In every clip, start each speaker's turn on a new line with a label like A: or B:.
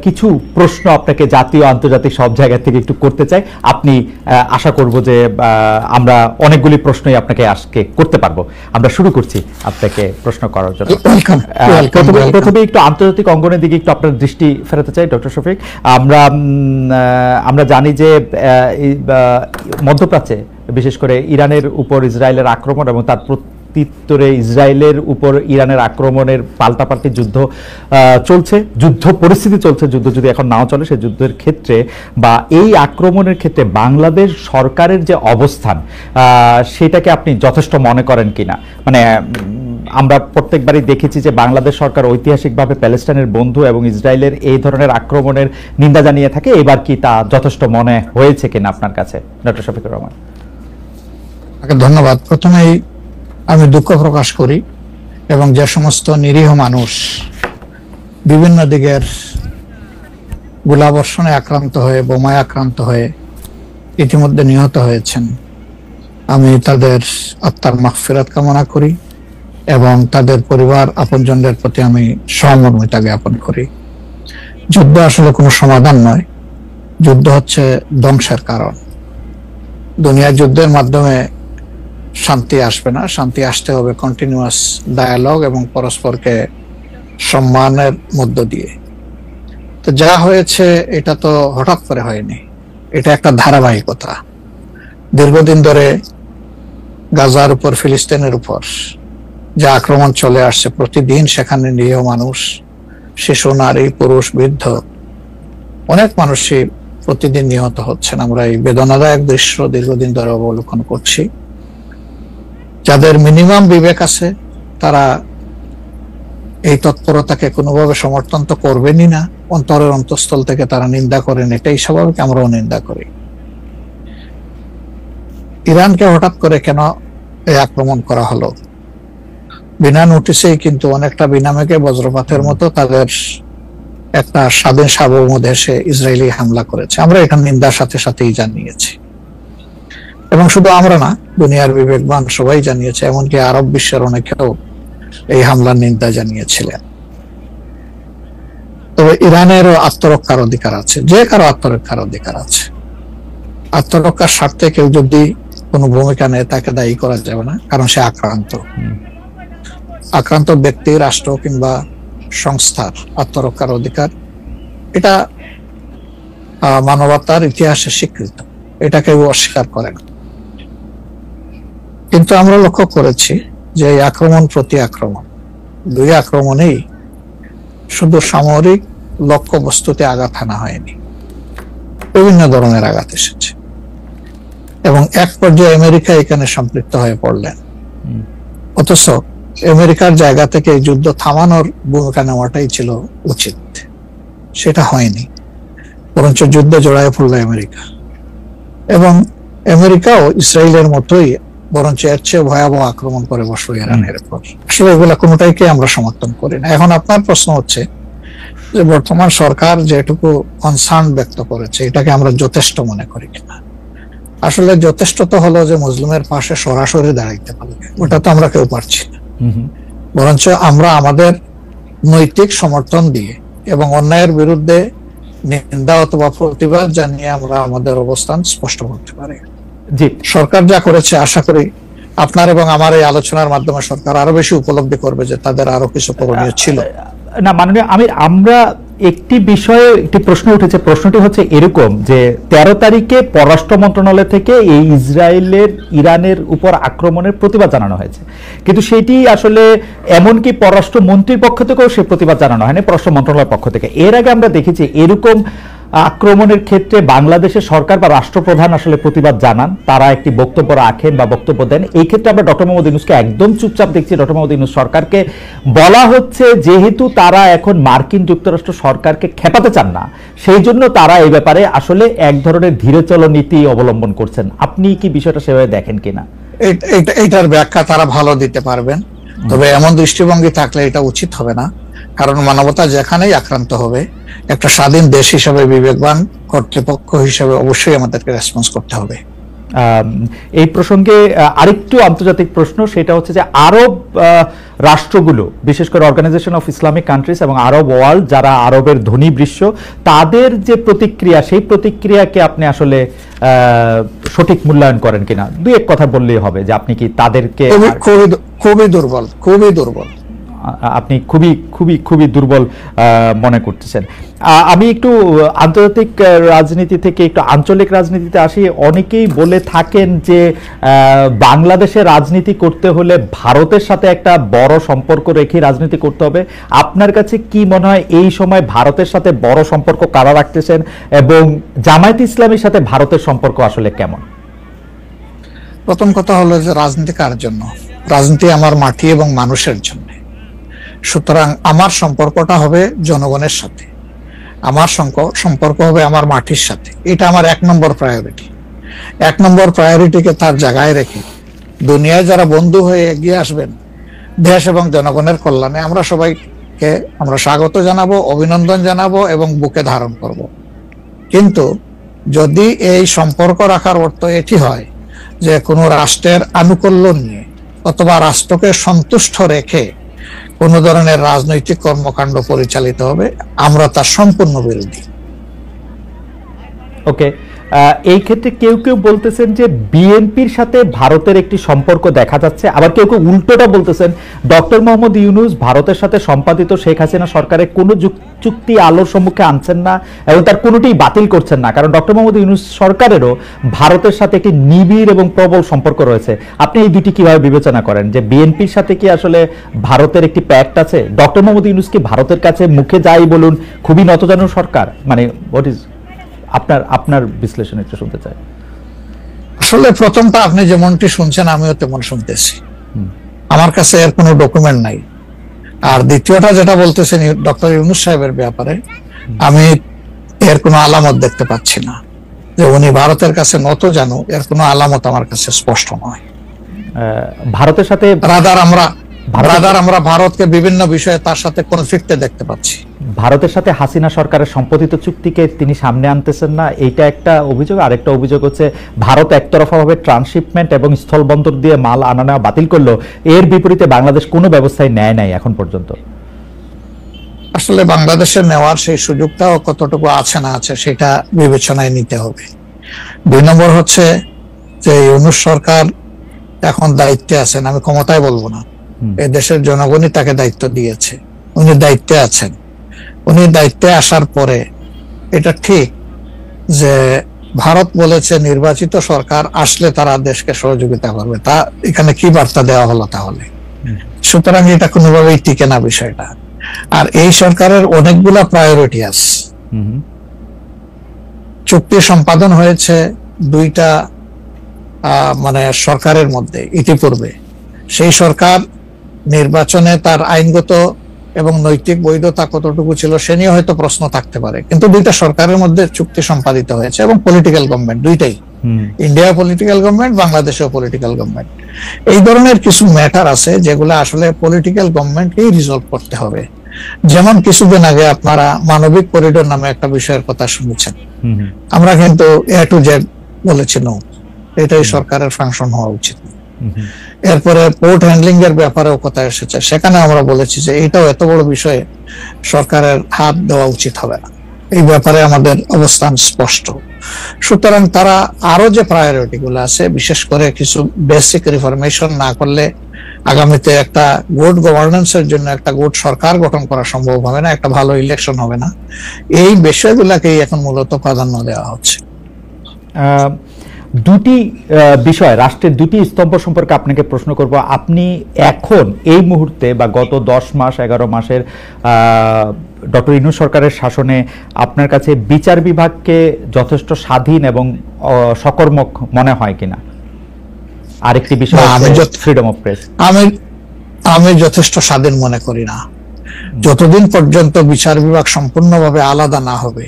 A: কিছু প্রশ্ন আপনাকে জাতীয় আন্তর্জাতিক সব জায়গা থেকে একটু করতে চাই। আপনি আশা করব যে আমরা অনেকগুলি প্রশ্নই আপনাকে আজকে করতে পারবো। আমরা শুরু করছি আপনাকে প্রশ্ন করার জন্য। প্রথমে একটু আন্তর্জাতিক অঙ্গনের দিকে একটু আপনার দৃষ্টি ফেরাতে চাই ডক্টর শফিক। আমরা জানি যে মধ্যপ্রাচ্যে বিশেষ করে ইরানের উপর ইসরায়েলের আক্রমণ এবং তার প্রত্যুত্তরে ইসরায়েলের উপর ইরানের আক্রমণের পাল্টাপাল্টি যুদ্ধ চলছে, যুদ্ধ পরিস্থিতি চলছে। যুদ্ধ যদি এখন নাও চলে, সেই যুদ্ধের ক্ষেত্রে বা এই আক্রমণের ক্ষেত্রে বাংলাদেশ সরকারের যে অবস্থান সেটাকে আপনি যথেষ্ট মনে করেন কিনা? মানে আমরা প্রত্যেকবারই দেখেছি যে বাংলাদেশ সরকার ঐতিহাসিকভাবে প্যালেস্টাইনের বন্ধু এবং ইসরায়েলের এই ধরনের আক্রমণের নিন্দা জানিয়ে থাকে। এবার কি তা যথেষ্ট মনে হয়েছে কিনা আপনার কাছে, ডক্টর শফিকুর রহমান?
B: ধন্যবাদ। প্রথমেই আমি দুঃখ প্রকাশ করি এবং যে সমস্ত নিরীহ মানুষ বিভিন্ন দিকের গোলাবর্ষণে আক্রান্ত হয়ে, বোমায় আক্রান্ত হয়ে ইতিমধ্যে নিহত হয়েছেন, আমি তাদের আত্মার মাগফিরাত কামনা করি এবং তাদের পরিবার আপনজনদের প্রতি আমি সহমর্মিতা জ্ঞাপন করি। যুদ্ধ আসলে কোনো সমাধান নয়, যুদ্ধ হচ্ছে ধ্বংসের কারণ। দুনিয়ার যুদ্ধের মাধ্যমে শান্তি আসবে না, শান্তি আসতে হবে কন্টিনিউয়াস ডায়ালগ এবং পরস্পরকে সম্মানের মধ্য দিয়ে। তো যা হয়েছে এটা তো হঠাৎ করে হয়নি, এটা একটা ধারাবাহিকতা। দীর্ঘদিন ধরে গাজার উপর, ফিলিস্তিনের উপর যে আক্রমণ চলে আসছে, প্রতিদিন সেখানে নিরীহ মানুষ, শিশু, নারী, পুরুষ, বৃদ্ধ, অনেক মানুষই প্রতিদিন নিহত হচ্ছেন। আমরা এই বেদনাদায়ক দৃশ্য দীর্ঘদিন ধরে অবলোকন করছি। যাদের মিনিমাম বিবেক আছে তারা এই তৎপরতাকে কোনোভাবে সমর্থন তো করবেনই না, অন্তরের অন্তঃস্থল থেকে তারা নিন্দা করেন, এটাই স্বাভাবিক, আমরাও নিন্দা করি। ইরানকে হঠাৎ করে কেন এই আক্রমণ করা হলো? বিনা নোটিশেই, কিন্তু অনেকটা বিনামেকে বজ্রপাতের মতো তাদের একটা স্বাধীন সার্বভৌম দেশে ইসরায়েলি হামলা করেছে। আমরা এটা নিন্দার সাথে সাথেই জানিয়েছি এবং শুধু আমরা না, দুনিয়ার বিবেকবান সবাই জানিয়েছে, এমনকি আরব বিশ্বের অনেকেও এই হামলার নিন্দা জানিয়েছিলেন। তবে ইরানেরও আত্মরক্ষার অধিকার আছে, যে কারো আত্মরক্ষার অধিকার আছে। আত্মরক্ষার স্বার্থে কেউ যদি কোনো ভূমিকা নেয় তাকে দায়ী করা যাবে না, কারণ সে আক্রান্ত ব্যক্তি, রাষ্ট্র কিংবা সংস্থার আত্মরক্ষার অধিকার, এটা মানবতার ইতিহাসে স্বীকৃত, এটা কেউ অস্বীকার করে না। কিন্তু আমরা লক্ষ্য করেছি যে এই আক্রমণ প্রতি আক্রমণ, দুই আক্রমণেই শুধু সামরিক লক্ষ্য বস্তুতে আঘাত হানা হয়নি, বিভিন্ন ধরনের আঘাত এসেছে এবং এক পর্যায়ে আমেরিকা এখানে সম্পৃক্ত হয়ে পড়লেন। অথচ আমেরিকার জায়গা থেকে এই যুদ্ধ থামানোর ভূমিকা নেওয়াটাই ছিল উচিত, সেটা হয়নি, বরঞ্চ যুদ্ধে জড়ায় পড়ল আমেরিকা এবং আমেরিকাও ইসরায়েলের মতোই বরঞ্চ এর চেয়ে ভয়াবহ আক্রমণ করে বসলো ইরানের উপর। আসলে এগুলা কোনোটাইকে আমরা সমর্থন করি না। এখন আপনার প্রশ্ন হচ্ছে যে বর্তমান সরকার যেটুকু কনসার্ন ব্যক্ত করেছে এটাকে আমরা যথেষ্ট মনে করি কিনা। আসলে যথেষ্ট তো হলো যে মুসলিমের পাশে সরাসরি দাঁড়াইতে পারবে, ওটা তো আমরা কেউ পারছি না। বরঞ্চ আমরা আমাদের নৈতিক সমর্থন দিয়ে এবং অন্যায়ের বিরুদ্ধে নিন্দা অথবা প্রতিবাদ জানিয়ে আমরা আমাদের অবস্থান স্পষ্ট করতে পারি। সরকার যা করেছে, আশা করি আপনার এবং আমার এই আলোচনার মাধ্যমে সরকার আরো বেশি উপলব্ধি করবে যে তাদের আরো কিছু করণীয় ছিল।
A: না মাননীয় আমির, আমরা একটি বিষয়ে একটি প্রশ্ন উঠেছে, প্রশ্নটি হচ্ছে এরকম যে 13 তারিখে পররাষ্ট্র মন্ত্রণালয় থেকে এই ইসরায়েলের ইরানের উপর আক্রমণের প্রতিবাদ জানানো হয়েছে, কিন্তু সেটি আসলে এমনকি পররাষ্ট্র মন্ত্রীর পক্ষ থেকেও সে প্রতিবাদ জানানো হয়নি, পররাষ্ট্র মন্ত্রণালয়ের পক্ষ থেকে। এর আগে আমরা দেখেছি এরকম আক্রমণের ক্ষেত্রে বাংলাদেশের সরকার বা রাষ্ট্রপ্রধান আসলে প্রতিবাদ জানান, তারা একটি বক্তব্য রাখেন বা বক্তব্য দেন। এই ক্ষেত্রে আমরা ডক্টর মোহাম্মদ ইউনূসকে একদম চুপচাপ দেখছি। ডক্টর মোহাম্মদ ইউনূস সরকারকে বলা হচ্ছে যেহেতু তারা এখন মার্কিন যুক্তরাষ্ট্র সরকারকে খেপাতে চান না, সেই জন্য তারা এই ব্যাপারে আসলে এক ধরনের ধীরে চলো নীতি অবলম্বন করছেন। আপনি কি বিষয়টা সেভাবে দেখেন কিনা?
B: এটার ব্যাখ্যা তারা ভালো দিতে পারবেন, তবে এমন দৃষ্টিভঙ্গি থাকলে এটা উচিত হবে না। কারণ মানবতা যেখানেই আক্রান্ত হবে, একটা স্বাধীন দেশ হিসেবে, বিবেকবান কর্তৃপক্ষ হিসেবে অবশ্যই আমাদেরকে রেসপন্স করতে হবে।
A: এই প্রসঙ্গে আরেকটু আন্তর্জাতিক প্রশ্ন, সেটা হচ্ছে যে আরব রাষ্ট্রগুলো, বিশেষ করে অর্গানাইজেশন অফ ইসলামিক কান্ট্রিজ এবং আরব ওয়ার্ল্ড, যারা আরবের ধনী বৃষ্য, তাদের যে প্রতিক্রিয়া, সেই প্রতিক্রিয়াকে আপনি আসলে সঠিক মূল্যায়ন করেন কিনা, দুই এক কথা বললেই হবে যে আপনি কি তাদেরকে
B: খুবই দুর্বল
A: আপনি খুবই খুবই খুবই দুর্বল মনে করতেছেন। আমি একটু আন্তর্জাতিক রাজনীতি থেকে একটু আঞ্চলিক রাজনীতিতে আসি। অনেকেই বলে থাকেন যে বাংলাদেশে রাজনীতি করতে হলে ভারতের সাথে একটা বড় সম্পর্ক রেখে রাজনীতি করতে হবে। আপনার কাছে কি মনে হয় এই সময় ভারতের সাথে বড় সম্পর্ক কারা রাখতেছেন, এবং জামায়াত ইসলামীর সাথে ভারতের সম্পর্ক আসলে কেমন?
B: প্রথম কথা হলো যে রাজনীতি কার জন্য? রাজনীতি আমার মাটি এবং মানুষের জন্য। সুতরাং আমার সম্পর্কটা হবে জনগণের সাথে, আমার সম্পর্ক হবে আমার মাটির সাথে। এটা আমার 1 নম্বর প্রায়োরিটি। 1 নম্বর প্রায়োরিটিকে তার জায়গায় রেখে দুনিয়ায় যারা বন্ধু হয়ে এগিয়ে আসবেন দেশ এবং জনগণের কল্যাণে, আমরা সবাইকে আমরা স্বাগত জানাবো, অভিনন্দন জানাবো এবং বুকে ধারণ করব। কিন্তু যদি এই সম্পর্ক রাখার অর্থ এটি হয় যে কোনো রাষ্ট্রের আনুকূল্য নিয়ে অথবা রাষ্ট্রকে সন্তুষ্ট রেখে কোন ধরনের রাজনৈতিক কর্মকাণ্ড পরিচালিত হবে, আমরা তার সম্পূর্ণ বিরোধী।
A: ওকে, এই ক্ষেত্রে কেউ কেউ বলতেছেন যে বিএনপির সাথে ভারতের একটি সম্পর্ক দেখা যাচ্ছে, আবার কেউ কেউ উল্টোটা বলতেছেন ডক্টর মোহাম্মদ ইউনূস ভারতের সাথে সম্পাদিত শেখ হাসিনা সরকারের কোনো চুক্তি আলোর সম্মুখে আনছেন না এবং তার কোনোটি বাতিল করছেন না, কারণ ডক্টর মোহাম্মদ ইউনূস সরকারেরও ভারতের সাথে একটি নিবিড় এবং প্রবল সম্পর্ক রয়েছে। আপনি এই দুটি কিভাবে বিবেচনা করেন, যে বিএনপির সাথে কি আসলে ভারতের একটি প্যাক্ট আছে? ডক্টর মোহাম্মদ ইউনূস কি ভারতের কাছে মুখে যাই বলুন খুবই নতজানু সরকার? মানে হোয়াট ইজ আপনার বিশ্লেষণ একটু শুনতে চাই।
B: আসলে প্রথমটা আপনি যেমনটি শুনছেন আমিও তেমন শুনতেছি, আমার কাছে এর কোনো ডকুমেন্ট নাই। আর দ্বিতীয়টা যেটা বলতেছেন ডক্টর ইউনূস সাহেবের ব্যাপারে, আমি এর কোনো আলামত দেখতে পাচ্ছি না যে উনি ভারতের কাছে নত জানু, এর কোনো আলামত আমার কাছে স্পষ্ট নয়।
A: ভারতের সাথে
B: আমরা ভারতকে বিভিন্ন বিষয়ে তার সাথে কনফ্লিক্টে দেখতে পাচ্ছি।
A: ভারতের সাথে হাসিনা সরকারের সম্পাদিত চুক্তিকে তিনি সামনে আনতেছেন না, এইটা একটা অভিযোগ। আরেকটা অভিযোগ হচ্ছে ভারত একতরফাভাবে ট্রান্সশিপমেন্ট এবং স্থলবন্দর দিয়ে মাল আনা নেওয়া বাতিল করলো, এর বিপরীতে বাংলাদেশ কোনো ব্যবস্থাই নেয় নাই এখন পর্যন্ত।
B: আসলে বাংলাদেশের নেওয়ার সেই সুযোগটাও কতটুকু আছে না আছে সেটা বিবেচনায় নিতে হবে। 2 নম্বর হচ্ছে যে ইউনূস সরকার এখন দায়িত্বে আছেন, আমি ক্ষমতায় বলবো না, এই দেশের জনগণই তাকে দায়িত্ব দিয়েছে, উনি দায়িত্বে আছেন। উনি দায়িত্বে আসার পরে এটা ঠিক যে ভারত বলেছে নির্বাচিত সরকার আসলে তারা দেশকে সহযোগিতা করবে, তা এখানে কি বার্তা দেওয়া হলো তাহলে? সুতরাং এটা কোনোভাবেই টিকে না বিষয়টা। আর এই সরকারের অনেকগুলা প্রায়োরিটি আছে। চুক্তি সম্পাদন হয়েছে 2টা মানে সরকারের মধ্যে ইতিপূর্বে। সেই সরকার নির্বাচনে তার আইনগত এবং নৈতিক বৈধতা কতটুকু ছিল সে নিয়ে হয়তো প্রশ্ন থাকতে পারে, কিন্তু 2টা সরকারের মধ্যে চুক্তি সম্পাদিত হয়েছে এবং পলিটিক্যাল গভর্নমেন্ট দুইটাই, ইন্ডিয়া পলিটিক্যাল গভর্নমেন্ট, বাংলাদেশেও পলিটিক্যাল গভর্নমেন্ট। এই ধরনের কিছু ম্যাটার আছে যেগুলো আসলে পলিটিক্যাল গভর্নমেন্টকেই রিজলভ করতে হবে। যেমন কিছুদিন আগে আপনারা মানবিক করিডোর নামে একটা বিষয়ের কথা শুনেছেন, আমরা কিন্তু A to Z বলেছি নো, এটাই সরকারের ফাংশন হওয়া উচিত। এরপরে পোর্ট হ্যান্ডলিং এর ব্যাপারেও কথা এসেছে, সেখানে আমরা বলেছি যে এটাও এত বড় বিষয়ে সরকারের হাত দেওয়া উচিত হবে না, এই ব্যাপারে আমাদের অবস্থান স্পষ্ট। সুতরাং তারা আরো যে প্রায়োরিটি গুলো আছে, বিশেষ করে কিছু বেসিক রিফরমেশন না করলে আগামীতে একটা গুড গভর্নেন্সের জন্য একটা গুড সরকার গঠন করা সম্ভব হবে না, একটা ভালো ইলেকশন হবে না, এই বিষয়গুলোকেই এখন মূলত প্রাধান্য দেওয়া হচ্ছে।
A: দুটি বিষয়, রাষ্ট্রের দুটি স্তম্ভ সম্পর্কে আপনাকে প্রশ্ন করব। আপনি এখন এই মুহূর্তে বা গত 10 মাস 11 মাসের ডক্টর ইউনূস সরকারের শাসনে আপনার কাছে বিচার বিভাগকে যথেষ্ট স্বাধীন এবং সকর্মক মনে হয় কিনা? আরেকটি বিষয় ফ্রিডম অফ প্রেস।
B: আমি যথেষ্ট স্বাধীন মনে করি না। যতদিন পর্যন্ত বিচার বিভাগ সম্পূর্ণভাবে আলাদা না হবে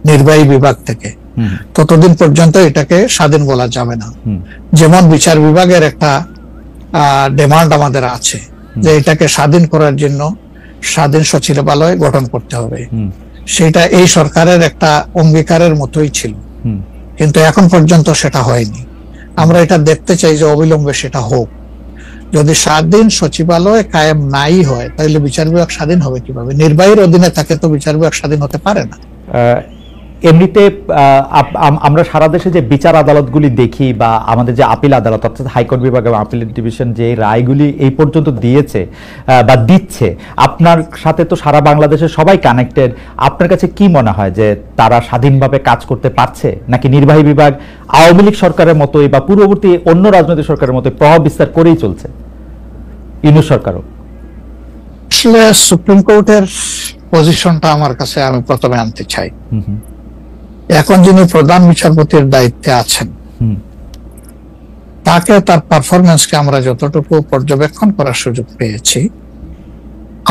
B: নির্বাহী বিভাগ থেকে, ততদিন পর্যন্ত এটাকে স্বাধীন বলা যাবে না। যেমন বিচার বিভাগের একটা ডিমান্ড আমাদের আছে যে এটাকে স্বাধীন করার জন্য স্বাধীন সচিবালয় গঠন করতে হবে, সেটা এই সরকারের একটা অঙ্গীকারের মতোই ছিল, কিন্তু এখন পর্যন্ত সেটা হয়নি। আমরা এটা দেখতে চাই যে অবিলম্বে সেটা হোক। যদি স্বাধীন সচিবালয় কায়েম নাই হয় তাহলে বিচার বিভাগ স্বাধীন হবে কিভাবে? নির্বাহীর অধীনে থাকে তো বিচার বিভাগ স্বাধীন হতে পারে না।
A: এমনিতে আমরা সারা দেশে যে বিচার আদালতগুলি দেখি বা আমাদের যে আপিল আদালত অর্থাৎ হাইকোর্ট বিভাগ এবং আপিল ডিভিশন যে রায়গুলি এই পর্যন্ত দিয়েছে বা দিচ্ছে, আপনার সাথে তো সারা বাংলাদেশের সবাই কানেক্টেড। আপনার কাছে কি মনে হয় যে তারা স্বাধীনভাবে কাজ করতে পারছে, নাকি নির্বাহী বিভাগ আওয়ামী লীগ সরকারের মতোই বা পূর্ববর্তী অন্য রাজনৈতিক সরকারের মতোই প্রভাব বিস্তার করেই চলছে? ইউনূস সরকারও
B: আসলে সুপ্রিম কোর্টের পজিশনটা আমার কাছে আমি প্রথমে আনতে চাই। এখন যিনি প্রধান বিচারপতির দায়িত্বে আছেন তাকে, তার পারফরমেন্সকে আমরা যতটুকু পর্যবেক্ষণ করার সুযোগ পেয়েছি,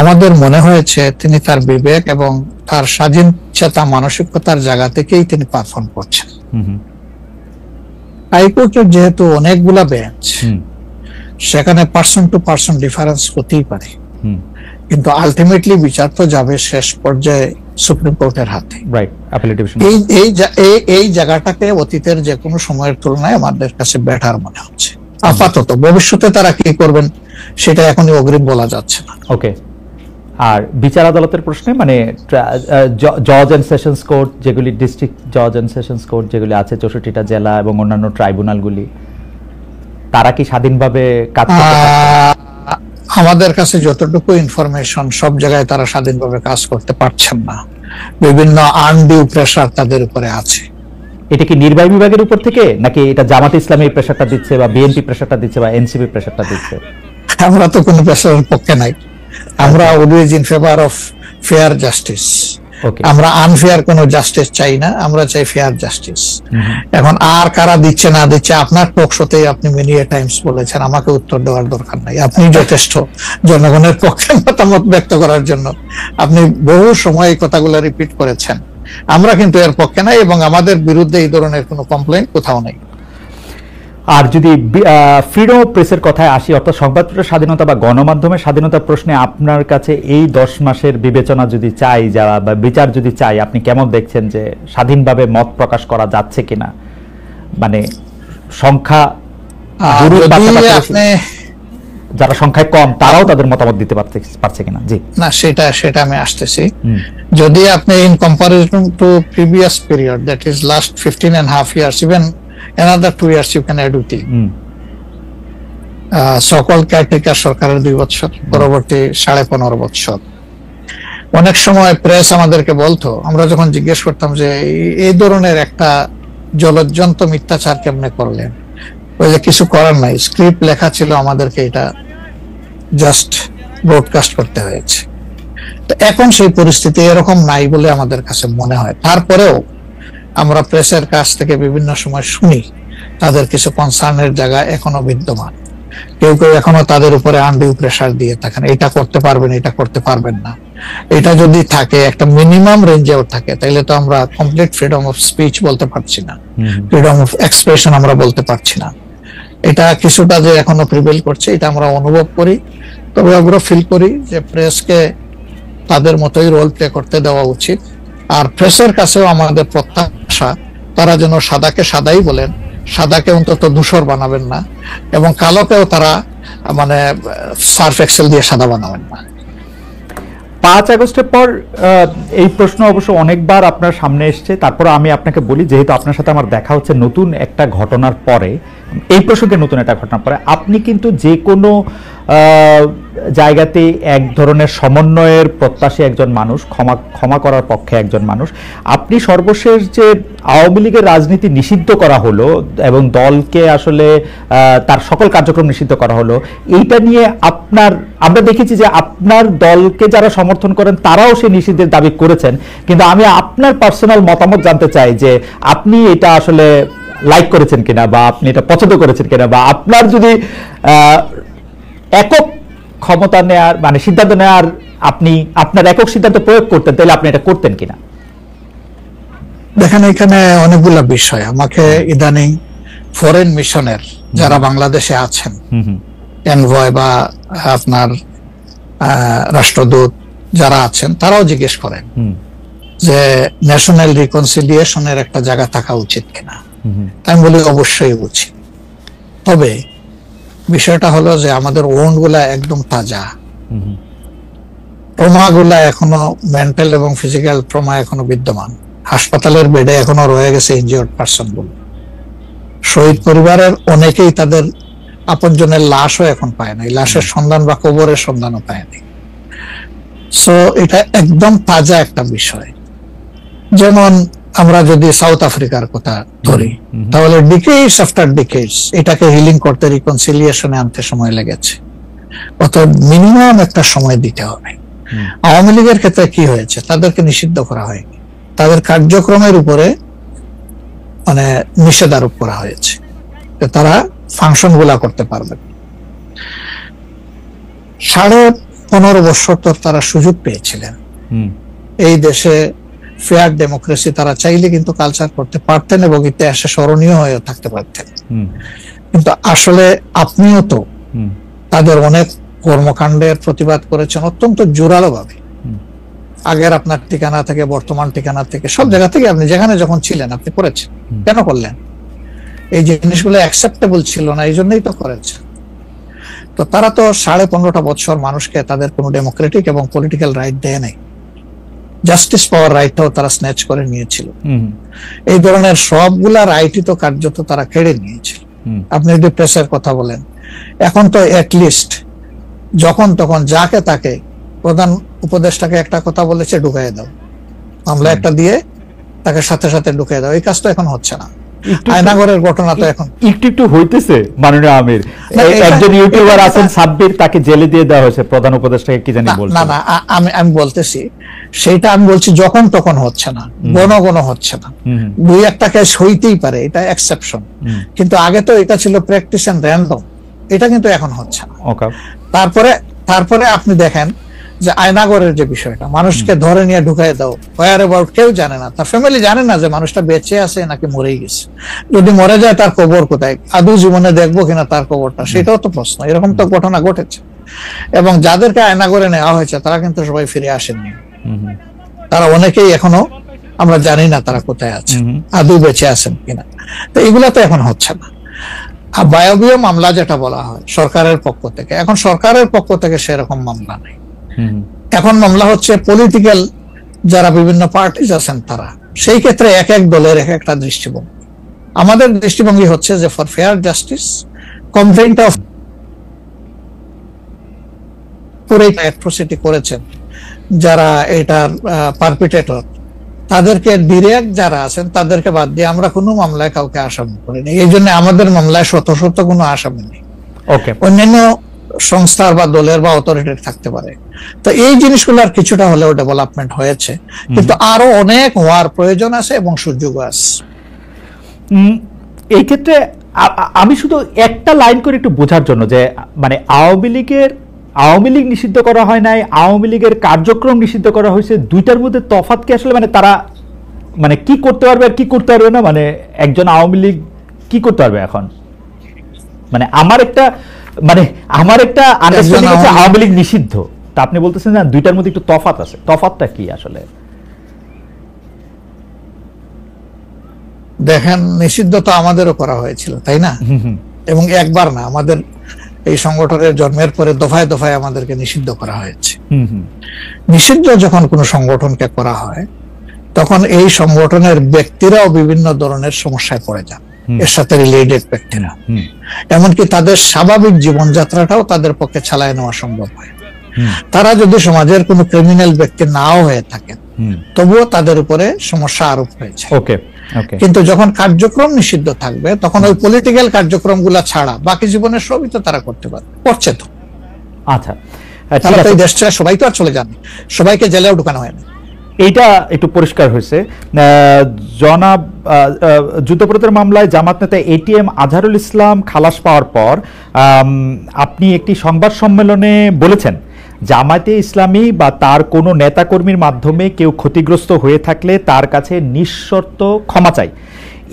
B: আমাদের মনে হয়েছে তিনি তার বিবেক এবং তার স্বাধীন চেতা মানসিকতার জায়গা থেকেই তিনি পারফর্ম করছেন। হাইকোর্টের যেহেতু অনেকগুলা বেঞ্চ, সেখানে পার্সন টু পার্সন ডিফারেন্স হতেই পারে, কিন্তু আলটিমেটলি বিচার তো যাবে শেষ পর্যায়ে সুপ্রিম কোর্টের হাতে। এই জায়গাটাকে অতীতের যে কোনো সময়ের তুলনায় আমাদের কাছে বেটার মনে হচ্ছে। আপাতত ভবিষ্যতে তারা কি করবেন সেটা এখনই অগ্রিম বলা যাচ্ছে না।
A: ওকে। আর বিচার আদালতের প্রশ্নে মানে জজ এন্ড সেশনস কোর্ট যেগুলি, ডিস্ট্রিক্ট জজ এন্ড সেশনস কোর্ট যেগুলি আছে 64টা জেলা এবং অন্যান্য ট্রাইব্যুনালগুলি, তারা কি স্বাধীনভাবে কাজ করতে পারছে?
B: আমাদের কাছে যতটুকু ইনফরমেশন, সব জায়গায় তারা স্বাধীনভাবে কাজ করতে পারছেন না। বিভিন্ন আনডিউ প্রেসার তাদের উপরে আছে।
A: এটা কি নির্বাহী বিভাগের উপর থেকে, নাকি এটা জামাত ইসলামী প্রেসারটা দিচ্ছে বা বিএনপি প্রেসারটা দিচ্ছে বা এনসিপি প্রেসারটা দিচ্ছে?
B: আমরা তো কোনো প্রেসারের পক্ষে নাই। আমরা always in favour of fair justice. আমরা আনফেয়ার কোনো জাস্টিস চাই না, আমরা চাই ফেয়ার জাস্টিস। এখন আর কারা দিচ্ছে না দিচ্ছে, আপনার টক শোতে আপনি মেনি টাইমস বলেছেন, আমাকে উত্তর দেওয়ার দরকার নাই। আপনি যথেষ্ট জনগণের পক্ষে মতামত ব্যক্ত করার জন্য আপনি বহু সময় এই কথাগুলো রিপিট করেছেন। আমরা কিন্তু এর পক্ষে নাই এবং আমাদের বিরুদ্ধে এই ধরনের কোনো কমপ্লেইন কোথাও নেই।
A: আর যদি ফ্রিডম অফ প্রেসের কথায় আসি, অর্থাৎ সংবাদপত্রের স্বাধীনতা বা গণমাধ্যমের স্বাধীনতার প্রশ্নে আপনার কাছে এই 10 মাসের বিবেচনা যদি চাই বা বিচার যদি চাই, আপনি কেমন দেখছেন যে স্বাধীনভাবে মত প্রকাশ করা যাচ্ছে কিনা? মানে সংখ্যা, যারা সংখ্যায় কম তারাও তাদের মতামত দিতে পারছে কিনা? জি
B: না, সেটা আমি আসতেছি। যদি আপনি in comparison two previous period, that is last 15.5 years, even another 2 years you can add with it. সকল কেয়ারটেকার সরকারের 2 বছর, পরবর্তী 15.5 বছর। অনেক সময় প্রেস আমাদেরকে বলতো, আমরা যখন জিজ্ঞেস করতাম যে এই ধরনের একটা জলজ্জন্ত মিথ্যাচার কেমনে করলেন, ওই যে কিছু করার নাই, স্ক্রিপ্ট লেখা ছিল, আমাদেরকে এটা জাস্ট ব্রডকাস্ট করতে হয়েছে। তো এখন সেই পরিস্থিতি এরকম নাই বলে আমাদের কাছে মনে হয়। তারপরেও আমরা প্রেসের কাছ থেকে বিভিন্ন সময় শুনি তাদের কিছু কনসার্নের জায়গা এখনো বিদ্যমান। কেউ কেউ এখনো তাদের উপরে আনডিউ প্রেসার দিয়ে থাকেন, এটা করতে পারবেন, এটা করতে পারবেন না। এটা যদি থাকে, একটা মিনিমাম রেঞ্জেও থাকে, তাহলে তো আমরা কমপ্লিট ফ্রিডম অফ স্পিচ বলতে পারছি না, ফ্রিডম অফ এক্সপ্রেশন আমরা বলতে পারছি না। এটা কিছুটা যে এখনো প্রিভেল করছে, এটা আমরা অনুভব করি। তবে আমরা ফিল করি যে প্রেসকে তাদের মতোই রোল প্লে করতে দেওয়া উচিত। আর প্রেসের কাছেও আমাদের প্রত্যাশা, তারা যেন সাদাকে সাদাই বলেন, সাদাকে অন্তত ধূসর বানাবেন না, এবং কালোকেও তারা মানে সার্ফ এক্সেল দিয়ে সাদা বানাবেন না।
A: 5 আগস্টের পর এই প্রশ্ন অবশ্য অনেকবার আপনার সামনে এসছে। তারপর আমি আপনাকে বলি, যেহেতু আপনার সাথে আমার দেখা হচ্ছে নতুন একটা ঘটনার পরে, এই প্রসঙ্গে নতুন একটা ঘটনার পরে, আপনি কিন্তু যে কোনো জায়গাতে এক ধরনের সমন্বয়ের প্রত্যাশী একজন মানুষ, ক্ষমা করার পক্ষে একজন মানুষ। আপনি সর্বশেষ যে আওয়ামী লীগের রাজনীতি নিষিদ্ধ করা হলো এবং দলকে আসলে তার সকল কার্যক্রম নিষিদ্ধ করা হলো, এইটা নিয়ে আমরা দেখেছি যে আপনার দলকে যারা সমর্থন করেন তারাও সেই নিষিদ্ধের দাবি করেছেন। কিন্তু আমি আপনার পার্সোনাল মতামত জানতে চাই যে আপনি এটা আসলে লাইক করেছেন কিনা, বা আপনি এটা পছন্দ করেছেন কিনা, বা আপনার যদি একক ক্ষমতা নেয়ার মানে সিদ্ধান্ত নেয়ার, আপনি আপনার একক সিদ্ধান্ত প্রয়োগ করতেন, তাহলে আপনি এটা করতেন কিনা?
B: দেখেন, এখানে অনেকগুলো বিষয়। আমাকে ইদানিং ফরেন মিশনের যারা বাংলাদেশে আছেন, এনভয় বা আপনার রাষ্ট্রদূত যারা আছেন, তারাও জিজ্ঞেস করেন যে ন্যাশনাল রিকনসিলিয়েশনের একটা জায়গা থাকা উচিত কিনা। আমি বলি অবশ্যই উচিত। তবে বিষয়টা হলো যে আমাদের ওন্ড গুলা একদম তাজা, ট্রমা গুলা এখনো মেন্টাল এবং ফিজিক্যাল ট্রমা এখনো বিদ্যমান, হাসপাতালের বেডে এখনো রয়ে গেছে ইনজিওর্ড পার্সন গুলো। শহীদ পরিবারের অনেকেই তাদের আপনজনের লাশও এখন পায় না, লাশের সন্ধান বা কবরের সন্ধানও পায়নি। সো এটা একদম তাজা একটা বিষয়। যেমন আমরা যদি সাউথ আফ্রিকার কথা ধরি, তাহলে ডিকেডস আফটার ডিকেডস এটাকে হিলিং করতে, রিকনসিলিয়েশনে আনতে সময় লেগেছে। অর্থাৎ মিনিমাম একটা সময় দিতে হবে। আওয়ামী লীগের ক্ষেত্রে কি হয়েছে, তাদেরকে নিষিদ্ধ করা হয়নি, তাদের কার্যক্রমের উপরে মানে নিষেধ আরোপ করা হয়েছে, তারা ফাংশন গুলা করতে পারবে। 15.5 বছর তো তারা সুযোগ পেয়েছিলেন এই দেশে ফেয়ার ডেমোক্রেসি, তারা চাইলে কিন্তু কালচার করতে পারতেন এবং ইতিহাসে স্মরণীয় হয়ে থাকতে পারতেন। কিন্তু আসলে আপনিও তো তাদের অনেক কর্মকাণ্ডের প্রতিবাদ করেছেন অত্যন্ত জোরালো ভাবে। আগের আপনার ঠিকানা থেকে, বর্তমান ঠিকানা থেকে, সব জায়গা থেকে আপনি যেখানে যখন ছিলেন আপনি করেছেন। কেন করলেন? এই জিনিসগুলো অ্যাকসেপ্টেবল ছিল না, এই জন্যই তো করেছেন। তো তারা তো 15.5 বছর মানুষকে তাদের কোনো ডেমোক্রেটিক এবং পলিটিক্যাল রাইট দেয় নাই, জাস্টিস পাওয়ার রাইটটাও তারা স্ন্যাচ করে নিয়েছিল। এই ধরনের সবগুলা রাইটই তো কার্যত তারা কেড়ে নিয়েছিল। আপনি যদি প্রেসের কথা বলেন, এখন তো অ্যাটলিস্ট যখন তখন যাকে তাকে প্রধান উপদেষ্টাকে একটা কথা বলেছে ঢুকাই দাও, মামলা একটা দিয়ে তাকে সাথে সাথে ঢুকাই দাও, এই কাজটা এখন হচ্ছে না। আয়নাগরের ঘটনা তো এখন
A: একটু হইতেছে। মাননীয় আমির, একজন ইউটিউবার আছেন সাব্বির, তাকে জেলে দিয়ে দেওয়া হয়েছে প্রধান উপদেষ্টাকে, কি জানি বলছে।
B: না আমি বলতেছি সেটা, আমি বলছি যখন তখন হচ্ছে না, ঘন হচ্ছে না, 2-1টা কেস হইতেই পারে, এটা এক্সেপশন। কিন্তু আগে তো এটা ছিল প্র্যাকটিস এন্ড র্যান্ডম, এটা কিন্তু এখন হচ্ছে না। তারপরে আপনি দেখেন যে আয়নাগরের যে বিষয়টা, মানুষকে ধরে নিয়ে ঢুকাই দাও, হোয়ার অ্যাবাউট কেউ জানে না, তার ফ্যামিলি জানে না যে মানুষটা বেঁচে আছে নাকি মরেই গেছে। যদি মরে যায় তার কবর কোথায়, আদৌ জীবনে দেখবো কিনা তার কবরটা, সেটাও তো প্রশ্ন। এরকম তো ঘটনা ঘটেছে। এবং যাদেরকে আয়নাগরে নেওয়া হয়েছে তারা কিন্তু সবাই ফিরে আসেননি, তারা অনেকেই এখনো আমরা জানি না তারা কোথায় আছে, আদৌ বেঁচে আছেন কিনা। তো এগুলা তো এখন হচ্ছে না। আর বায়বীয় মামলা যেটা বলা হয় সরকারের পক্ষ থেকে, এখন সরকারের পক্ষ থেকে সেরকম মামলা নেই। এখন মামলা হচ্ছে পলিটিক্যাল যারা বিভিন্ন পার্টিজ আছেন তারা, সেই ক্ষেত্রে এক এক দলের এক একটা দৃষ্টিভঙ্গি। আমাদের দৃষ্টিভঙ্গি হচ্ছে যে for fair justice, complaint of পুরো অ্যাট্রোসিটি করেছেন যারা এটার পারপিটেটর, তাদেরকে ডিরেক্ট যারা আছেন তাদেরকে বাদ দিয়ে আমরা কোনো মামলায় কাউকে আসামি করিনি। এই জন্য আমাদের মামলায় শত কোনো আসামি নেই। অন্যান্য সংস্থার বা দলের বা অথরিটির থাকতে পারে। তো এই জিনিসগুলোর কিছুটা হলেও ডেভেলপমেন্ট হয়েছে, কিন্তু আরো অনেক হওয়ার প্রয়োজন আছে এবং সুযোগ আছে।
A: এই ক্ষেত্রে আমি শুধু একটা লাইন করে একটু বোঝার জন্য, যে মানে আওয়ামী লীগ নিষিদ্ধ করা হয় নাই, আওয়ামী লীগের কার্যক্রম নিষিদ্ধ করা হয়েছে, দুইটার মধ্যে তফাৎ কি আসলে? মানে তারা মানে কি করতে পারবে আর কি করতে পারবে না, মানে একজন আওয়ামী লীগ কি করতে পারবে এখন? মানে আমার একটা আন্ডারস্ট্যান্ডিং আছে আওয়ামী লীগ নিষিদ্ধ, তা আপনি বলতেছেন না দুইটার মধ্যে একটু তফাৎ আছে। তফাৎটা কি আসলে?
B: দেখেন, নিষিদ্ধ তো আমাদেরও করা হয়েছিল, তাই না? এবং একবার না, আমাদের এই সংগঠনের জন্মের পরে দফায় দফায় আমাদেরকে নিষিদ্ধ করা হয়েছে। নিষিদ্ধ যখন কোনো সংগঠনকে করা হয় তখন এই সংগঠনের ব্যক্তিরাও বিভিন্ন ধরনের সমস্যায় পড়ে যান, এর সাথে রিলেটেড ব্যক্তিরা, এমনকি তাদের স্বাভাবিক জীবনযাত্রাটাও তাদের পক্ষে চালায় নেওয়া সম্ভব হয়। তারা যদি সমাজের কোনো ক্রিমিনাল ব্যক্তি নাও হয়ে থাকেন, তবুও তাদের উপরে সমস্যা আরোপ হয়েছে। কিন্তু যখন কার্যক্রম নিষিদ্ধ থাকবে তখন ওই পলিটিক্যাল কার্যক্রম গুলা ছাড়া বাকি জীবনের সবই তো তারা করতে পারবে, করছে তো।
A: আচ্ছা,
B: তারা তো এই দেশ ছেড়ে সবাই তো আর চলে যান, সবাইকে জেলেও ঢুকানো হয়নি।
A: এইটা একটু পরিষ্কার হয়েছে। জনাব যুদ্ধাপরাধের মামলায় জামাত নেতা এটিএম আজহারুল ইসলাম খালাস পাওয়ার পর আপনি একটি সংবাদ সম্মেলনে বলেছেন, জামায়াতে ইসলামী বা তার কোনো নেতাকর্মীর মাধ্যমে কেউ ক্ষতিগ্রস্ত হয়ে থাকলে তার কাছে নিঃশর্ত ক্ষমা চাই।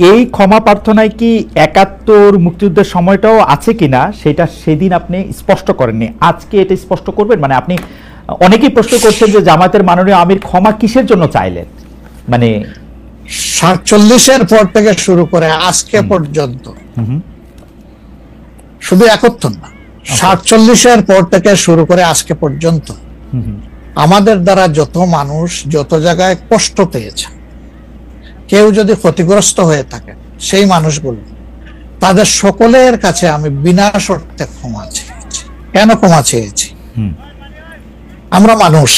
A: এই ক্ষমা প্রার্থনায় কি ৭১ মুক্তিযুদ্ধের সময়টাও আছে কিনা সেটা সেদিন আপনি স্পষ্ট করেননি, আজকে এটা স্পষ্ট করবেন? মানে আপনি, অনেকেই প্রশ্ন করছেন যে জামায়াতের মাননীয় আমির ক্ষমা কিসের জন্য চাইলেন, মানে
B: ৪৭-এর পর থেকে শুরু করে আজকে পর্যন্ত শুধু 71 না, 47-এর পর থেকে শুরু করে আজকে পর্যন্ত আমাদের দ্বারা যত মানুষ যত জায়গায় কষ্ট পেয়েছে, কেউ যদি ক্ষতিগ্রস্ত হয়ে থাকে, সেই মানুষগুলো তাদের সকলের কাছে আমি বিনা শর্তে ক্ষমা চেয়েছি। কেন ক্ষমা চেয়েছি? আমরা মানুষ,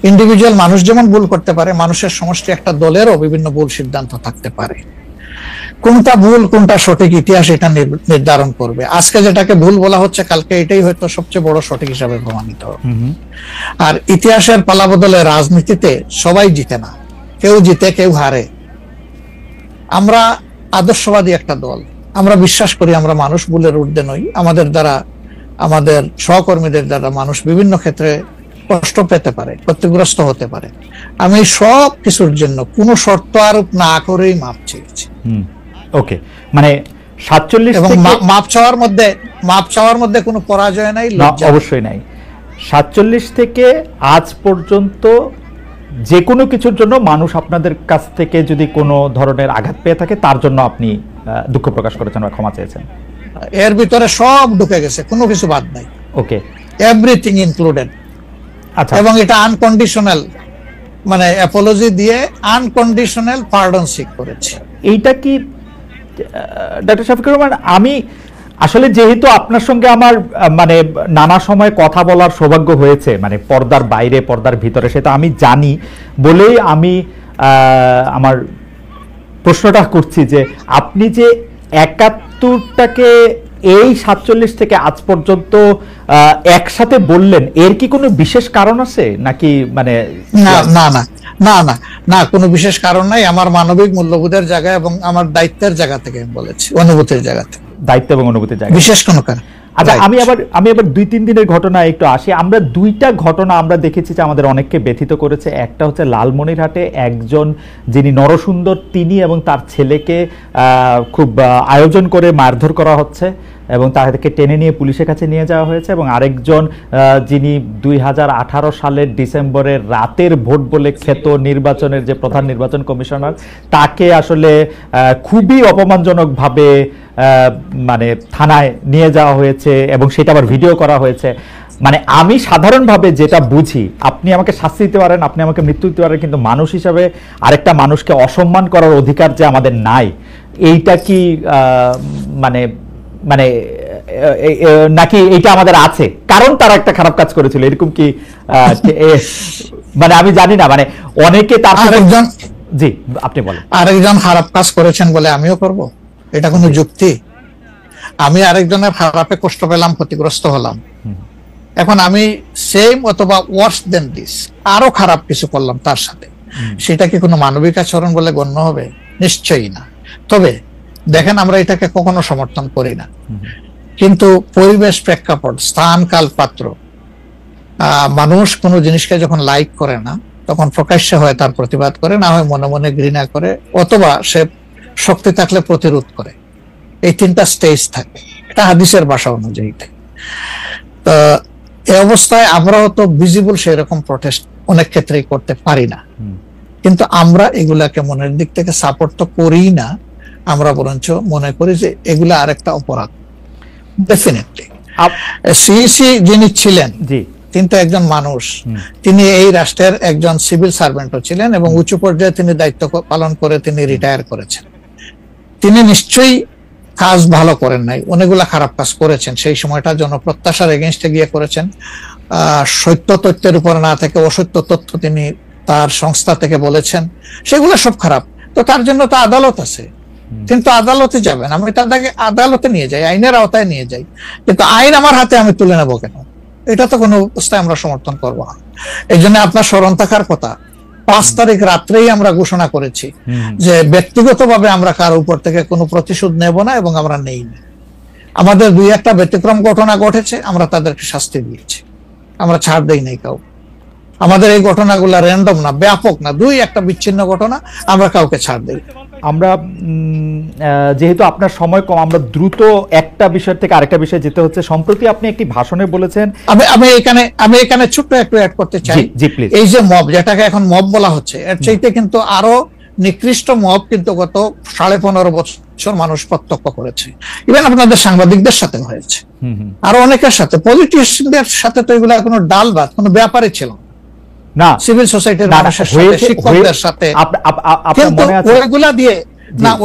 B: ইন্ডিভিজুয়াল মানুষ যেমন ভুল করতে পারে, মানুষের সমষ্টি একটা দলেরও বিভিন্ন ভুল সিদ্ধান্ত থাকতে পারে। কোনটা ভুল কোনটা সঠিক ইতিহাস এটা নির্ধারণ করবে। আজকে যেটাকে ভুল বলা হচ্ছে, কালকে এটাই হয়তো সবচেয়ে বড় সঠিক হিসাবে প্রমাণিত হবে। আর ইতিহাসের পালাবদলে রাজনীতিতে সবাই জিতে না, কেউ জিতে কেউ হারে। আমরা আদর্শবাদী একটা দল, আমরা বিশ্বাস করি আমরা মানুষ ভুলের ঊর্ধ্বে নই। আমাদের দ্বারা, আমাদের সহকর্মীদের দ্বারা মানুষ বিভিন্ন ক্ষেত্রে কষ্ট পেতে পারে, ক্ষতিগ্রস্ত হতে পারে। আমি সব কিছুর জন্য কোনো শর্ত আরোপ না করেই মাপ চেয়েছি।
A: ওকে, মানে 47
B: এবং মাপ চাওয়ার মধ্যে কোনো পরাজয় নাই,
A: অবশ্যই নাই। 47 থেকে আজ পর্যন্ত যে কোনো কিছুর জন্য মানুষ আপনাদের কাছ থেকে যদি কোনো ধরনের আঘাত পেয়ে থাকে, তার জন্য আপনি দুঃখ প্রকাশ করেছেন বা ক্ষমা চেয়েছেন।
B: এর ভিতরে সব ঢুকে গেছে, কোনো কিছু বাদ নাই।
A: ওকে,
B: এভরিথিং ইনক্লুডেড। আচ্ছা, এবং এটা আনকন্ডিশনাল, মানে অ্যাপোলজি দিয়ে আনকন্ডিশনাল পার্ডন সিক করেছে।
A: এইটা কি ডক্টর শফিকুর রহমান, আমি আসলে যেহেতু আপনার সঙ্গে আমার মানে নানা সময় কথা বলার সৌভাগ্য হয়েছে, মানে পর্দার বাইরে পর্দার ভিতরে, সেটা আমি জানি বলেই আমি আমার প্রশ্নটা করছি যে আপনি যে 71টাকে এই 47 থেকে আজ পর্যন্ত একসাথে বললেন, এর কি কোনো বিশেষ কারণ আছে নাকি? মানে
B: না না না না না না, কোনো বিশেষ কারণ নাই। আমার মানবিক মূল্যবোধের জায়গা এবং আমার দায়িত্বের জায়গা থেকে বলেছি, অনুভূতির জায়গা থেকে, দায়িত্ব এবং অনুভূতির জায়গা, বিশেষ কোনো কারণ।
A: আচ্ছা, আমি আবার 2-3 দিনের ঘটনা একটু আসি। আমরা 2টা ঘটনা আমরা দেখেছি যে আমাদের অনেককে ব্যথিত করেছে। একটা হচ্ছে লালমনিরহাটে একজন যিনি নরসুন্দর, তিনি এবং তার ছেলেকে খুব আয়োজন করে মারধর করা হচ্ছে এবং তাদেরকে টেনে নিয়ে পুলিশের কাছে নিয়ে যাওয়া হয়েছে। এবং আরেকজন যিনি 2018 সালের ডিসেম্বরের রাতের ভোট বলে খ্যাত নির্বাচনের যে প্রধান নির্বাচন কমিশনার, তাকে আসলে খুবই অপমানজনকভাবে মানে থানায় নিয়ে যাওয়া হয়েছে এবং সেটা আবার ভিডিও করা হয়েছে। মানে আমি সাধারণভাবে যেটা বুঝি, আপনি আমাকে শাস্তি দিতে পারেন, আপনি আমাকে মৃত্যু দিতে পারেন, কিন্তু মানুষ হিসাবে আরেকটা মানুষকে অসম্মান করার অধিকার যে আমাদের নাই, এইটা কি মানে মানে নাকি এইটা আমাদের আছে কারণ তারা একটা খারাপ কাজ করেছিল, এরকম কি? মানে আমি জানি না, মানে অনেকে তার জি আপনি বলেন
B: আরেকজন খারাপ কাজ করেছেন বলে আমিও করব, এটা কোনো যুক্তি? আমি আরেকজনের খারাপে কষ্ট পেলাম, ক্ষতিগ্রস্ত হলাম, এখন আমি সেম অথবা ওয়ার্স দেন দিস আরো খারাপ কিছু করলাম তার সাথে, সেটা কি কোনো মানবিক আচরণ বলে গণ্য হবে? নিশ্চয়ই না। তবে দেখেন, আমরা এটাকে কখনো সমর্থন করি না, কিন্তু পরিবেশ, প্রেক্ষাপট, স্থান, কাল, পাত্র, মানুষ কোনো জিনিসকে যখন লাইক করে না, তখন প্রকাশ্যে হয় তার প্রতিবাদ করে, না হয় মনে মনে ঘৃণা করে, অথবা সে শক্তি থাকলে প্রতিরোধ করে। এই 3টা স্টেজ থাকে, এটা হাদিসের ভাষা অনুযায়ী। এই অবস্থায় আমরাও তো ভিজিবল সেই রকম প্রটেস্ট অনেক ক্ষেত্রেই করতে পারি না, কিন্তু আমরা এগুলাকে মনের দিক থেকে সাপোর্ট তো করি না, আমরা বরঞ্চ মনে করি যে এগুলা আরেকটা অপরাধ। ডেফিনেটলি সিইসি যিনি ছিলেন, তিনি তো একজন মানুষ, তিনি এই রাষ্ট্রের একজন সিভিল সার্ভেন্টও ছিলেন এবং উঁচু পর্যায়ে তিনি দায়িত্ব পালন করে তিনি রিটায়ার করেছেন। তিনি নিশ্চয়ই কাজ ভালো করেন নাই, অনেকগুলা খারাপ কাজ করেছেন। সেই সময়টা জনপ্রত্যাশার এগেইনস্টে গিয়ে করেছেন, সত্য তথ্যের উপর না থেকে অসত্য তথ্য তিনি তার সংস্থা থেকে বলেছেন, সেগুলো সব খারাপ। তো তার জন্য তো আদালত আছে, কিন্তু আদালতে যাবেন, আমি তাদেরকে আদালতে নিয়ে যাই, আইনের আওতায় নিয়ে যাই, কিন্তু আইন আমার হাতে আমি তুলে নেবো কেন? এটা তো কোনো অবস্থায় আমরা সমর্থন করবো না। এই জন্য আপনার স্মরণ থাকার কথা, 5 তারিখ রাত্রেই আমরা ঘোষণা করেছি যে ব্যক্তিগতভাবে আমরা কারো উপর থেকে কোনো প্রতিশোধ নেব না এবং আমরা নেইনি। আমাদের 2-1টা ব্যতিক্রম ঘটনা ঘটেছে, আমরা তাদেরকে শাস্তি দিয়েছি, আমরা ছাড় দেই নাই কাউ। আমাদের এই ঘটনাগুলো র্যান্ডম না, ব্যাপক না, 2-1টা বিচ্ছিন্ন ঘটনা, আমরা কাউকে ছাড় দেই।
A: আমরা যেহেতু আপনার সময় কম, আমরা দ্রুত একটা বিষয় থেকে আরেকটা বিষয়ে যেতে হচ্ছে। সম্প্রতি আপনি একটি ভাষণে বলেছেন,
B: আমি এখানে ছোট্ট একটু অ্যাড করতে চাই। এই যে মব, যেটাকে এখন মব বলা হচ্ছে, এর চাইতে কিন্তু আরো নিকৃষ্ট মব কিন্তু গত 15.5 বছর মানুষ প্রত্যক্ষ করেছে। ইভেন আপনাদের সাংবাদিকদের সাথে হয়েছে, আরো অনেকের সাথে, পলিটিশিয়ানদের সাথে তো এগুলা কোনো ডাল ভাত, কোনো ব্যাপারই ছিল না। সিভিল সোসাইটির মানুষের সাথে, শিক্ষকদের সাথে,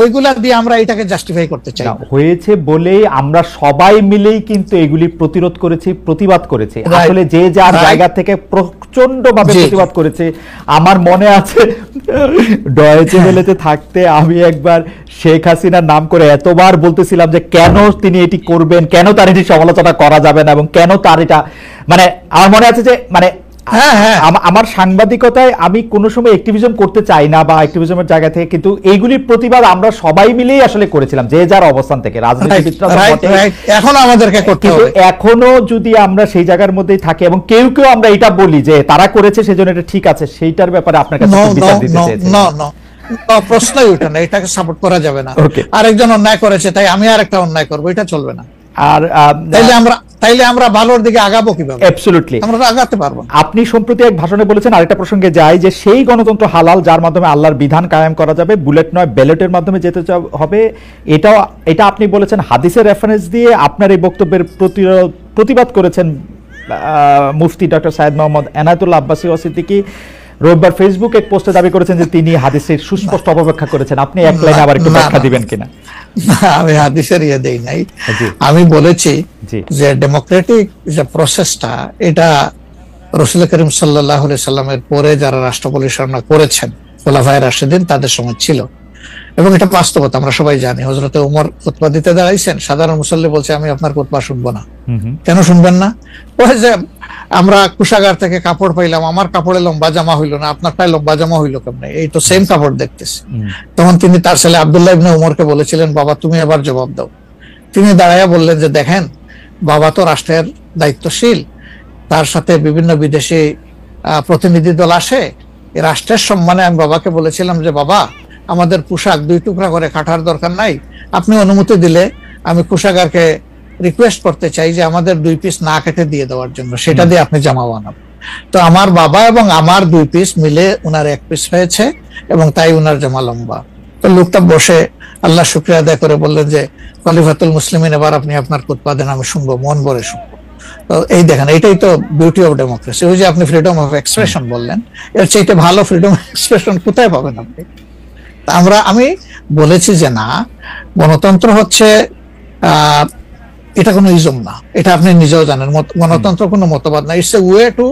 B: ওইগুলা দিয়ে আমরা এটাকে জাস্টিফাই করতে চাই।
A: হয়েছে বলেই আমরা সবাই মিলেই কিন্তু এগুলি প্রতিরোধ করেছি, প্রতিবাদ করেছি। আসলে যে যার জায়গা থেকে প্রচন্ড ভাবে প্রতিবাদ করেছে। আমার মনে আছে ডয়েচে ভেলেতে থাকতে আমি একবার শেখ হাসিনার নাম করে এতবার বলতেছিলাম যে কেন তিনি এটি করবেন, কেন তার এটি সমালোচনা করা যাবে না, এবং কেন তার এটা, মানে আমার মনে আছে যে মানে আমার সাংবাদিকতায় আমি কোনো সময় অ্যাক্টিভিজম করতে চাই না বা অ্যাক্টিভিজমের জায়গা থেকে, কিন্তু এইগুলির প্রতিবাদ আমরা সবাই মিলেই আসলে করেছিলাম, যে যার অবস্থান থেকে।
B: এখন আমাদেরকে করতে হবে।
A: এখনো যদি আমরা সেই জায়গার মধ্যেই থাকি এবং কেউ কেউ আমরা এটা বলি যে তারা করেছে সেজন্য এটা ঠিক আছে, সেইটার ব্যাপারে আপনার কাছে বিচার দিতে চাইছি।
B: প্রশ্নই ওঠে না, এটাকে সাপোর্ট করা যাবে না। আরেকজন অন্যায় করেছে তাই আমি আরেকটা অন্যায় করবো, এটা চলবে না। আর তাইলে আমরা ভালোর দিকে আগাবো কিভাবে?
A: অ্যাবসলিউটলি
B: আমরা আগাতে পারবো।
A: আপনি সম্প্রতি এক ভাষণে বলেছেন, আরেকটা প্রসঙ্গে যাই, যে সেই গণতন্ত্র হালাল যার মাধ্যমে আল্লাহর বিধান কায়েম করা যাবে, বুলেট নয় ব্যালটের মাধ্যমে যেতে হবে। এটা আপনি বলেছেন হাদিসের রেফারেন্স দিয়ে। আপনার এই বক্তব্যের প্রতিবাদ করেছেন মুফতি ডক্টর সাইয়েদ মোহাম্মদ এনায়েতুল্লাহ আব্বাসী সিদ্দিকী। রোববার ফেসবুক এক পোস্টে দাবি করেছেন যে তিনি হাদিসের সুস্পষ্ট অপব্যাখ্যা করেছেন। আপনি এক লাইনে আবার একটু ব্যাখ্যা দিবেন কিনা?
B: আমি হাদিসের দেই নাই, আমি বলেছি যে ডেমোক্রেটিক যে প্রসেসটা, এটা রাসূল করিম সাল্লাল্লাহু আলাইহি সাল্লামের পরে যারা রাষ্ট্র পরিচালনা করেছেন খোলাফায়ে রাশিদিন তাদের সময় ছিল, এবং এটা বাস্তবতা আমরা সবাই জানি। হযরতে ওমর খুতবা দিতে দাঁড়াইছেন, সাধারণ মুসল্লি বলছে আমি আপনার খুতবা শুনবো না। কেন শুনবেন না? ওই যে আমরা কুশাগার থেকে কাপড় পাইলাম, আমার কাপড়ে লম্বা জামা হইলো না, আপনারটাই লম্বা জামা হইলো কেমনে? এই তো সেম কাপড় দেখতেছি। তখন তিনি তার ছেলে আব্দুল্লাহ ইবনে উমরকে বলেছিলেন, বাবা তুমি এবার জবাব দাও। তিনি দাঁড়াইয়া বললেন যে দেখেন, বাবা তো রাষ্ট্রের দায়িত্বশীল, তার সাথে বিভিন্ন বিদেশি প্রতিনিধি দল আসে, এই রাষ্ট্রের সম্মানে আমি বাবাকে বলেছিলাম যে বাবা আমাদের পোশাক 2 টুকরা করে কাটার দরকার নাই, আপনি অনুমতি দিলে আমি কুশাগারকে রিকোয়েস্ট করতে চাই যে আমাদের 2 পিস না কেটে দিয়ে দেওয়ার জন্য, সেটা দিয়ে আপনি জামা বানাবেন। তো আমার বাবা এবং আমার 2 পিস মিলে উনার 1 পিস হয়েছে, এবং তাই উনার জামা লম্বা। তো লোকটা বসে আল্লাহ শুকরিয়া আদায় করে বললেন যে খলিফাতুল মুসলিমিন, এবার আপনি আপনার খুতবা দেন, আমি শুনবো, মন ভরে শুনবো। তো এই দেখেন, এটাই তো বিউটি অফ ডেমোক্রেসি। ওই যে আপনি ফ্রিডম অফ এক্সপ্রেশন বললেন, এর চাইতে ভালো ফ্রিডম অফ এক্সপ্রেশন কোথায় পাবেন আপনি? আমি বলেছি যে না, গণতন্ত্র হচ্ছে এটা কোনো ইজম না, এটা আপনি নিজেও জানেন। গণতন্ত্র কোনো মতবাদ না, it's a way to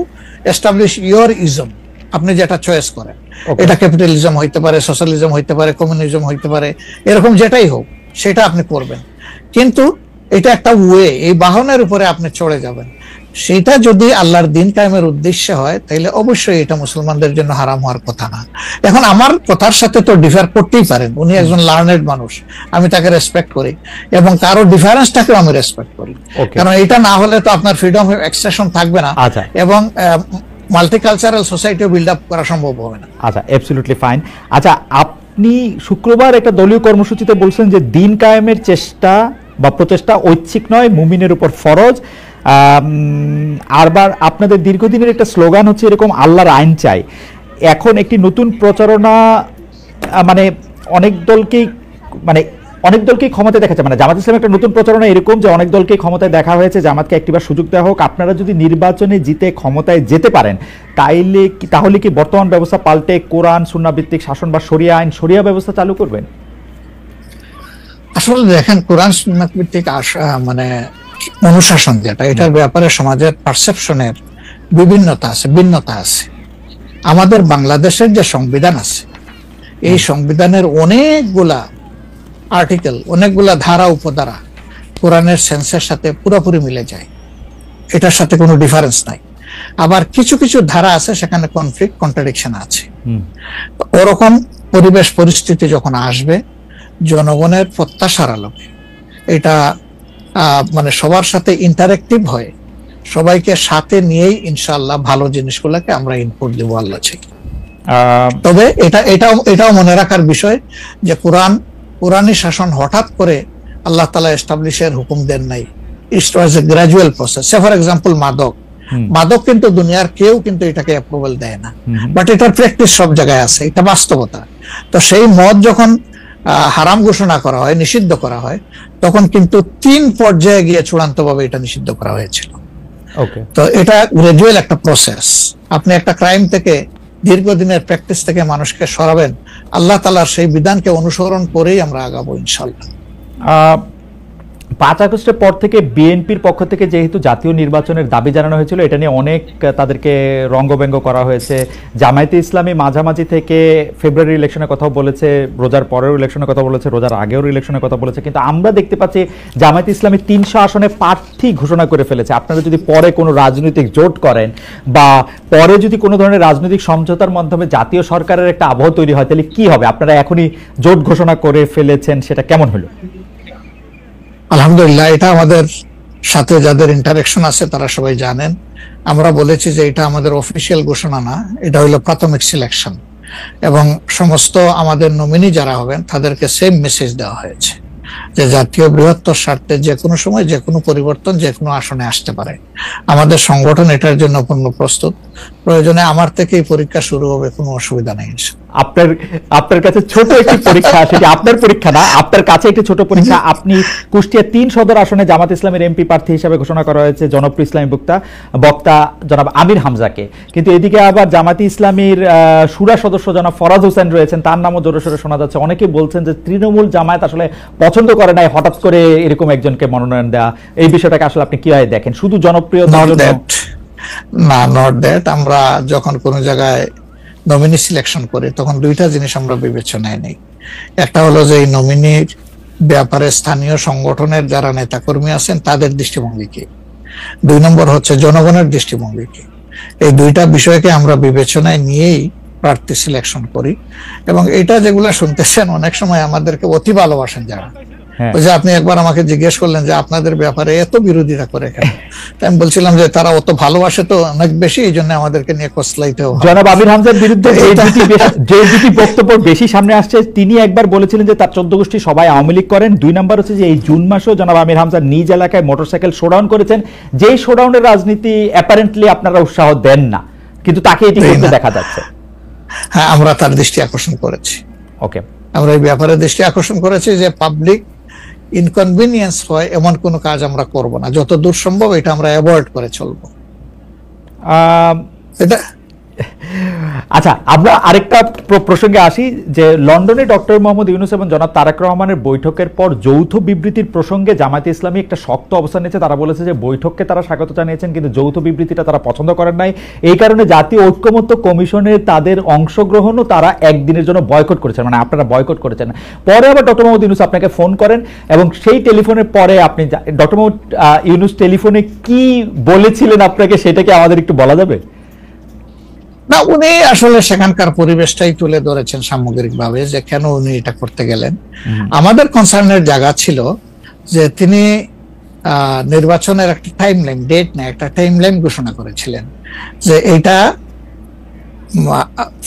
B: establish your ism. আপনি যেটা চয়েস করেন, এটা ক্যাপিটালিজম হইতে পারে, সোশ্যালিজম হইতে পারে, কমিউনিজম হইতে পারে, এরকম যেটাই হোক সেটা আপনি করবেন। কিন্তু এটা একটা ওয়ে, এই বাহনের উপরে আপনি চড়ে যাবেন। সেটা যদি আল্লাহর দিন কায়েমের উদ্দেশ্যে হয় তাহলে অবশ্যই এটা মুসলমানদের জন্য হারাম হওয়ার কথা না। এখন আমার কথার সাথে তো ডিফার করতেই পারেন, উনি একজন লার্নেড মানুষ, আমি তাকে রেসপেক্ট করি, এবং তারও ডিফারেন্সটাকেও আমি রেসপেক্ট করি, কারণ এটা না হলে তো আপনার ফ্রিডম অফ এক্সপ্রেশন থাকবে না, এবং মাল্টিকালচারাল সোসাইটিও বিল্ড আপ করা সম্ভব হবে না।
A: আচ্ছা, অ্যাবসলিউটলি ফাইন। আচ্ছা, আপনি শুক্রবার একটা দলীয় কর্মসূচিতে বলছেন যে দিন কায়েমের চেষ্টা বা প্রচেষ্টা ঐচ্ছিক নয়, মুমিনের উপর ফরজ। আরবার আপনাদের দীর্ঘদিনের একটা স্লোগান হচ্ছে এরকম, আল্লাহর আইন চাই। এখন একটি নতুন প্রচারণা, মানে অনেক দলকেই ক্ষমতায় দেখা যায়, মানে জামাত ইসলামের একটা নতুন প্রচারণা এরকম যে অনেক দলকে ক্ষমতায় দেখা হয়েছে, জামাতকে একটিবার সুযোগ দেওয়া হোক, আপনারা যদি নির্বাচনে জিতে ক্ষমতায় যেতে পারেন তাহলে কি বর্তমান ব্যবস্থা পাল্টে কোরআন সুন্নাহ ভিত্তিক শাসন বা শরিয়া আইন, শরিয়া ব্যবস্থা চালু করবেন?
B: আসলে দেখেন, কোরআন সুন্নাহ ভিত্তিক মানে অনুশাসন যেটা, এটার ব্যাপারে সমাজের পারসেপশনের ভিন্নতা আছে। আমাদের বাংলাদেশের যে সংবিধান আছে, এই সংবিধানের অনেকগুলা আর্টিকেল, অনেকগুলা ধারা উপধারা কোরআনের সেন্সের সাথে পুরোপুরি মিলে যায়, এটার সাথে কোনো ডিফারেন্স নাই। আবার কিছু কিছু ধারা আছে সেখানে কনফ্লিক্ট, কন্ট্রাডিকশন আছে। ওরকম পরিবেশ পরিস্থিতি যখন আসবে, জনগণের প্রত্যাশার আলোকে এটা মানে সবার সাথে ইন্টারেক্টিভ হয়, সবাইকে সাথে নিয়েই ইনশাআল্লাহ ভালো জিনিসগুলোকে আমরা ইনপুট দেবো আল্লাহ থেকে। তবে এটাও মনে রাখার বিষয় যে কোরআনী শাসন হঠাৎ করে আল্লাহ তাআলা এস্টাবলিশের হুকুম দেন নাই, it was a gradual process. For example, মাদক, মাদক কিন্তু দুনিয়ার কেউ কিন্তু এটাকে অ্যাপ্রুভাল দেয় না, বাট এটার প্র্যাকটিস সব জায়গায় আছে, এটা বাস্তবতা। তো সেই মদ যখন হারাম ঘোষণা করা হয়, নিষিদ্ধ করা হয়, তখন কিন্তু 3 পর্যায়ে গিয়ে চূড়ান্তভাবে এটা নিষিদ্ধ করা হয়েছিল। তো এটা গ্রাজুয়াল একটা প্রসেস। আপনি একটা ক্রাইম থেকে, দীর্ঘদিনের প্র্যাকটিস থেকে মানুষকে সরাবেন, আল্লাহ তাআলার সেই বিধানকে অনুসরণ করেই আমরা আগাবো ইনশাআল্লাহ।
A: 5 আগস্টের পর থেকে বিএনপির পক্ষ থেকে যেহেতু জাতীয় নির্বাচনের দাবি জানানো হয়েছিল, এটা নিয়ে অনেক তাদেরকে রঙ্গব্যঙ্গ করা হয়েছে। জামায়াতে ইসলামী মাঝামাঝি থেকে ফেব্রুয়ারি ইলেকশনের কথাও বলেছে, রোজার পরেও ইলেকশনের কথা বলেছে, রোজার আগেও ইলেকশনের কথা বলেছে, কিন্তু আমরা দেখতে পাচ্ছি জামায়াতে ইসলামী 300 আসনে প্রার্থী ঘোষণা করে ফেলেছে। আপনারা যদি পরে কোনো রাজনৈতিক জোট করেন বা পরে যদি কোনো ধরনের রাজনৈতিক সমঝোতার মাধ্যমে জাতীয় সরকারের একটা আবহ তৈরি হয়, তাহলে কি হবে? আপনারা এখনই জোট ঘোষণা করে ফেলেছেন, সেটা কেমন হলো?
B: আলহামদুলিল্লাহ, এটা আমাদের সাথে যাদের ইন্টারেকশন আছে তারা সবাই জানেন। আমরা বলেছি যে এটা আমাদের অফিসিয়াল ঘোষণা না, এটা হলো প্রাথমিক সিলেকশন, এবং সমস্ত আমাদের নমিনি যারা হবেন তাদেরকে সেম মেসেজ দেওয়া হয়েছে যে জাতীয় বৃহত্তর স্বার্থে যে কোনো সময় যে কোনো পরিবর্তন যে কোনো আসনে আসতে পারে। আমাদের সংগঠন এটার জন্য পূর্ণ প্রস্তুত। প্রয়োজনে আমার থেকেই পরীক্ষা শুরু হবে, কোনো অসুবিধা নেই।
A: আপনার কাছে ছোট একটি পরীক্ষা, সেটা আপনার পরীক্ষা না, আপনার কাছে একটি ছোট পরীক্ষা। আপনি কুষ্টিয়া 3 সদর আসনে জামাত ইসলামের এমপি প্রার্থী হিসেবে ঘোষণা করা হয়েছে জনপ্রিয় ইসলামী বক্তা জনাব আমির হামজাকে, কিন্তু এদিকে আবার জামাতি ইসলামীর শুরা সদস্য জনাব ফরাজ হোসেন রয়েছেন, তার নামও জোরে সোরে শোনা যাচ্ছে। অনেকে বলছেন যে তৃণমূল জামায়াত আসলে পছন্দ করে নাই হঠাৎ করে এরকম একজনকে মনোনয়ন দেওয়া। এই বিষয়টাকে আসলে আপনি কিভাবে দেখেন? শুধু জনপ্রিয়তার জন্য
B: না, নট দ্যাট। আমরা যখন কোনো জায়গায় নমিনি সিলেকশন করি তখন 2টা জিনিস আমরা বিবেচনায় নেই। একটা হলো যে এই নমিনির ব্যাপারে স্থানীয় সংগঠনের যারা নেতাকর্মী আছেন তাদের দৃষ্টিভঙ্গি কি, 2 নম্বর হচ্ছে জনগণের দৃষ্টিভঙ্গি কি। এই 2টা বিষয়কে আমরা বিবেচনায় নিয়েই প্রার্থী সিলেকশন করি। এবং এটা যেগুলো শুনতেছেন, অনেক সময় আমাদেরকে অতি ভালোবাসেন যারা, ওই যে আপনি একবার আমাকে জিজ্ঞেস করলেন যে আপনাদের ব্যাপারে এত বিরোধিতা করে কেন, আমি বলছিলাম যে তারা অত ভালোবাসে তো অনেক বেশি, এই জন্য আমাদেরকে নিয়ে কসলাইতে হবে।
A: জনাব আমির হামজার বিরুদ্ধে যে দুটি বক্তব্য বেশি সামনে আসছে, তিনি একবার বলেছিলেন যে তার 14 গোষ্ঠী সবাই আওয়ামী লীগ করেন। 2 নম্বর হচ্ছে যে এই জুন মাসেও জনাব আমির হামজা নিজ এলাকায় মোটরসাইকেল শোডাউন করেছেন, যেই শোডাউনের রাজনীতি অ্যাপারেন্টলি আপনারা উৎসাহ দেন না, কিন্তু তাকে এটি করতে দেখা যাচ্ছে।
B: হ্যাঁ, আমরা তার দৃষ্টি আকর্ষণ করেছি।
A: ওকে,
B: আমরা এই ব্যাপারে দৃষ্টি আকর্ষণ করেছি যে পাবলিক ইনকনভিনিয়েন্স হয় এমন কোনো কাজ আমরা করব না, যত দূর সম্ভব এটা আমরা অ্যাভয়েড করে চলবো। এটা
A: আচ্ছা, আমরা আরেকটা প্রসঙ্গে আসি যে লন্ডনে ডক্টর মোহাম্মদ ইউনূস এবং জনাব তারেক রহমানের বৈঠকের পর যৌথ বিবৃতির প্রসঙ্গে জামায়াতে ইসলামী একটা শক্ত অবস্থান নিয়েছে। তারা বলেছে যে বৈঠককে তারা স্বাগত জানিয়েছেন, কিন্তু যৌথ বিবৃতিটা তারা পছন্দ করেন নাই। এই কারণে জাতীয় ঐক্যমত্য কমিশনে তাদের অংশগ্রহণও তারা একদিনের জন্য বয়কট করেছেন, মানে আপনারা বয়কট করেছেন। পরে আবার ডক্টর মোহাম্মদ ইউনূস আপনাকে ফোন করেন এবং সেই টেলিফোনের পরে আপনি ডক্টর মোহাম্মদ ইউনূস টেলিফোনে কি বলেছিলেন আপনাকে, সেটাকে আমাদের একটু বলা যাবে?
B: না, উনি আসলে সেখানকার পরিবেশটাই তুলে ধরেছেন সামগ্রিকভাবে যে কেন উনি এটা করতে গেলেন। আমাদের কনসার্নের জায়গা ছিল যে তিনি নির্বাচনের একটা টাইমলাইন, ডেট না, একটা টাইমলাইন ঘোষণা করেছিলেন যে এটা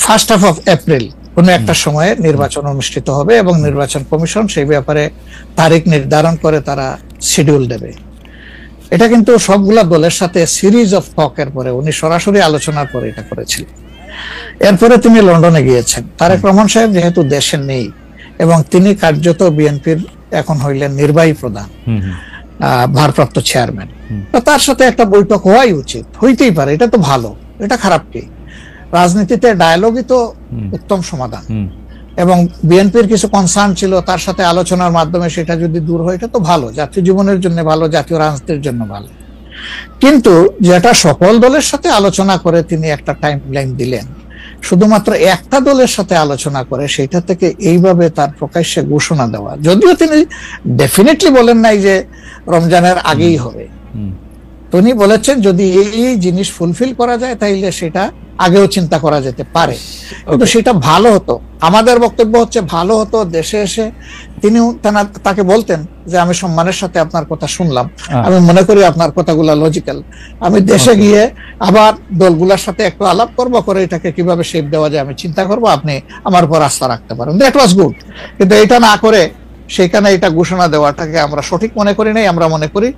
B: 1st of April কোনো একটা সময়ে নির্বাচন অনুষ্ঠিত হবে এবং নির্বাচন কমিশন সেই ব্যাপারে তারিখ নির্ধারণ করে তারা শিডিউল দেবে। এটা কিন্তু সবগুলা দলের সাথে সিরিজ অফ টকের পরে, উনি সরাসরি আলোচনার পরে এটা করেছিলেন। এরপরে তিনি লন্ডনে গিয়েছেন। তারেক রহমান সাহেব যেহেতু দেশে নেই এবং তিনি কার্যত বিএনপির এখন হইলেন নির্বাহী প্রধান, ভারপ্রাপ্ত চেয়ারম্যান, তো তার সাথে একটা বৈঠক হওয়াই উচিত, হইতেই পারে। এটা তো ভালো, এটা খারাপ কি? রাজনীতিতে ডায়ালগই তো উত্তম সমাধান। এবং বিএনপির কিছু কনসার্ন ছিল, তার সাথে আলোচনার মাধ্যমে সেটা যদি দূর হয় এটা তো ভালো, জাতীয় জীবনের জন্য ভালো, জাতীয় রাজনীতির জন্য ভালো। কিন্তু যেটা সকল দলের সাথে আলোচনা করে তিনি একটা টাইমলাইন দিলেন, শুধুমাত্র একটা দলের সাথে আলোচনা করে সেটা থেকে এইভাবে তার প্রকাশ্যে ঘোষণা দেওয়া, যদিও তিনি ডেফিনেটলি বলেন নাই যে রমজানের আগেই হবে, তিনি বলেছেন যদি এই জিনিস ফুলফিল করা যায় তাইলে সেটা আগেও চিন্তা করা যেতে পারে, কিন্তু সেটা ভালো হতো। আমাদের বক্তব্য হচ্ছে ভালো হতো দেশে এসে তিনি তাকে বলতেন যে আমি সম্মানের সাথে আপনার কথা শুনলাম, আমি মনে করি আপনার কথাগুলো লজিক্যাল, আমি দেশে গিয়ে আবার দলগুলোর সাথে একটু আলাপ করবো, করে এটাকে কিভাবে শেপ দেওয়া যায় আমি চিন্তা করবো, আপনি আমার উপর আস্থা রাখতে পারেন। That was good. কিন্তু এটা না করে সেখানে এটা ঘোষণা দেওয়াটাকে আমরা সঠিক মনে করি নাই। আমরা মনে করি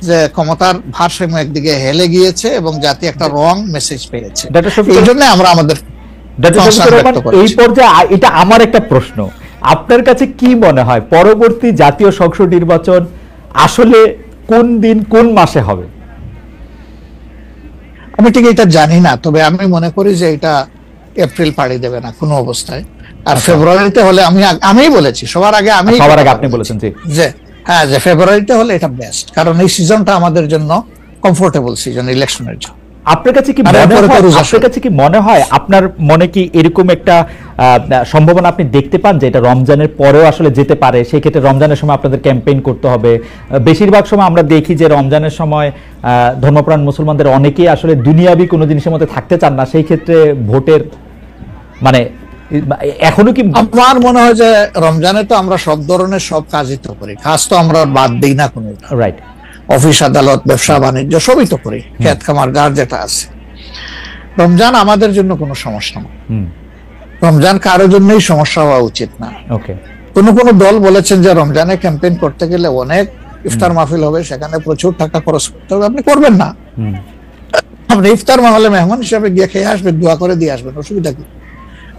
B: যে ক্ষমতার ভারসাম্য একদিকে হেলে গিয়েছে এবং জাতি একটা রং মেসেজ পেয়েছে। এই জন্য আমরা আমাদের
A: এই পর্যায়ে এটা আমার একটা প্রশ্ন, আপনার কাছে কি মনে হয় পরবর্তী জাতীয় সংসদ নির্বাচন আসলে কোন দিন কোন মাসে হবে?
B: আমি ঠিক এটা জানি না, তবে আমি মনে করি যে এটা এপ্রিল পাড়ি দেবে না কোনো অবস্থায়। আর ফেব্রুয়ারিতে হলে আমি বলেছি সবার আগে,
A: আপনি বলেছেন
B: যে হ্যাঁ, যে ফেব্রুয়ারিতে হলে এটা বেস্ট, কারণ এই সিজনটা আমাদের জন্য কমফোর্টেবল সিজন ইলেকশনের জন্য।
A: আপনার কাছে কি মনে হয় আপনার মনে কি এরকম একটা সম্ভাবনা আপনি দেখতে পান যে এটা রমজানের পরেও আসলে যেতে পারে? সেই ক্ষেত্রে রমজানের সময় আপনাদের ক্যাম্পেইন করতে হবে। বেশিরভাগ সময় আমরা দেখি যে রমজানের সময় ধর্মপ্রাণ মুসলমানদের অনেকেই আসলে দুনিয়াবি কোনো জিনিসের মধ্যে থাকতে চান না, সেই ক্ষেত্রে ভোটের মানে এখনো কি?
B: আমার মনে হয় যে রমজানে তো আমরা সব ধরনের সব কাজই তো করি, কাজ তো আমরা বাদ দিই না কোনো,
A: রাইট?
B: অফিস আদালত ব্যবসা বাণিজ্য সবই তো করি, খেত খামার যার যেটা আছে। রমজান আমাদের জন্য কোনো সমস্যা না, রমজান কারোর জন্যই সমস্যা হওয়া উচিত না। কোন দল বলেছেন যে রমজানে ক্যাম্পেইন করতে গেলে অনেক ইফতার মাহফিল হবে, সেখানে প্রচুর টাকা খরচ করতে হবে। আপনি করবেন না, আপনি ইফতার মাহফিলে মেহমান হিসাবে গিয়ে খেয়ে আসবেন, দোয়া করে দিয়ে আসবেন, অসুবিধা কি?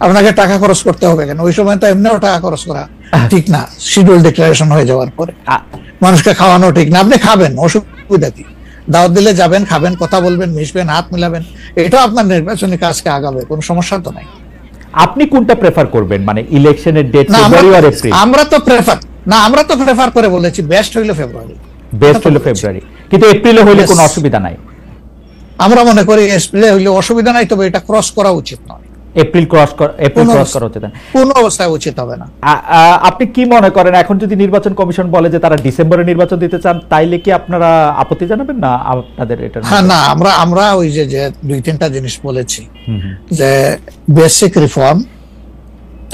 B: আপনাকে টাকা খরচ করতে হবে কেন? ওই সময় তো এমনিও টাকা খরচ করা ঠিক না, শিডিউল ডিক্লারেশন হয়ে যাওয়ার পরে মানুষকে খাওয়ানো ঠিক না। আপনি খাবেন, অসুবিধা কি? দাওয়াত দিলে যাবেন, খাবেন, কথা বলবেন, মিশবেন, হাত মিলাবেন, এটাও আপনার নির্বাচনী কাজকে আগাবে, কোনো সমস্যা তো নাই।
A: আপনি কোনটা প্রেফার করবেন, মানে ইলেকশনের ডেট ফেব্রুয়ারি আর এপ্রিল?
B: আমরা তো প্রেফার করে বলেছি বেস্ট হইলো ফেব্রুয়ারি,
A: কিন্তু এপ্রিলে হইলে কোনো অসুবিধা নাই।
B: আমরা মনে করি এপ্রিলে হইলে অসুবিধা নাই, তবে এটা ক্রস করা উচিত নয়।
A: এপ্রিল ক্রস করা উচিত না,
B: কোনো অবস্থায় উচিত হবে না।
A: আপনি কি মনে করেন এখন যদি নির্বাচন কমিশন বলে যে তারা ডিসেম্বরে নির্বাচন দিতে চান, তাইলে কি আপনারা আপত্তি জানাবেন না আপনাদের এটা?
B: হ্যাঁ, না, আমরা ওই যে 2-3টা জিনিস বলেছি, যে বেসিক রিফর্ম,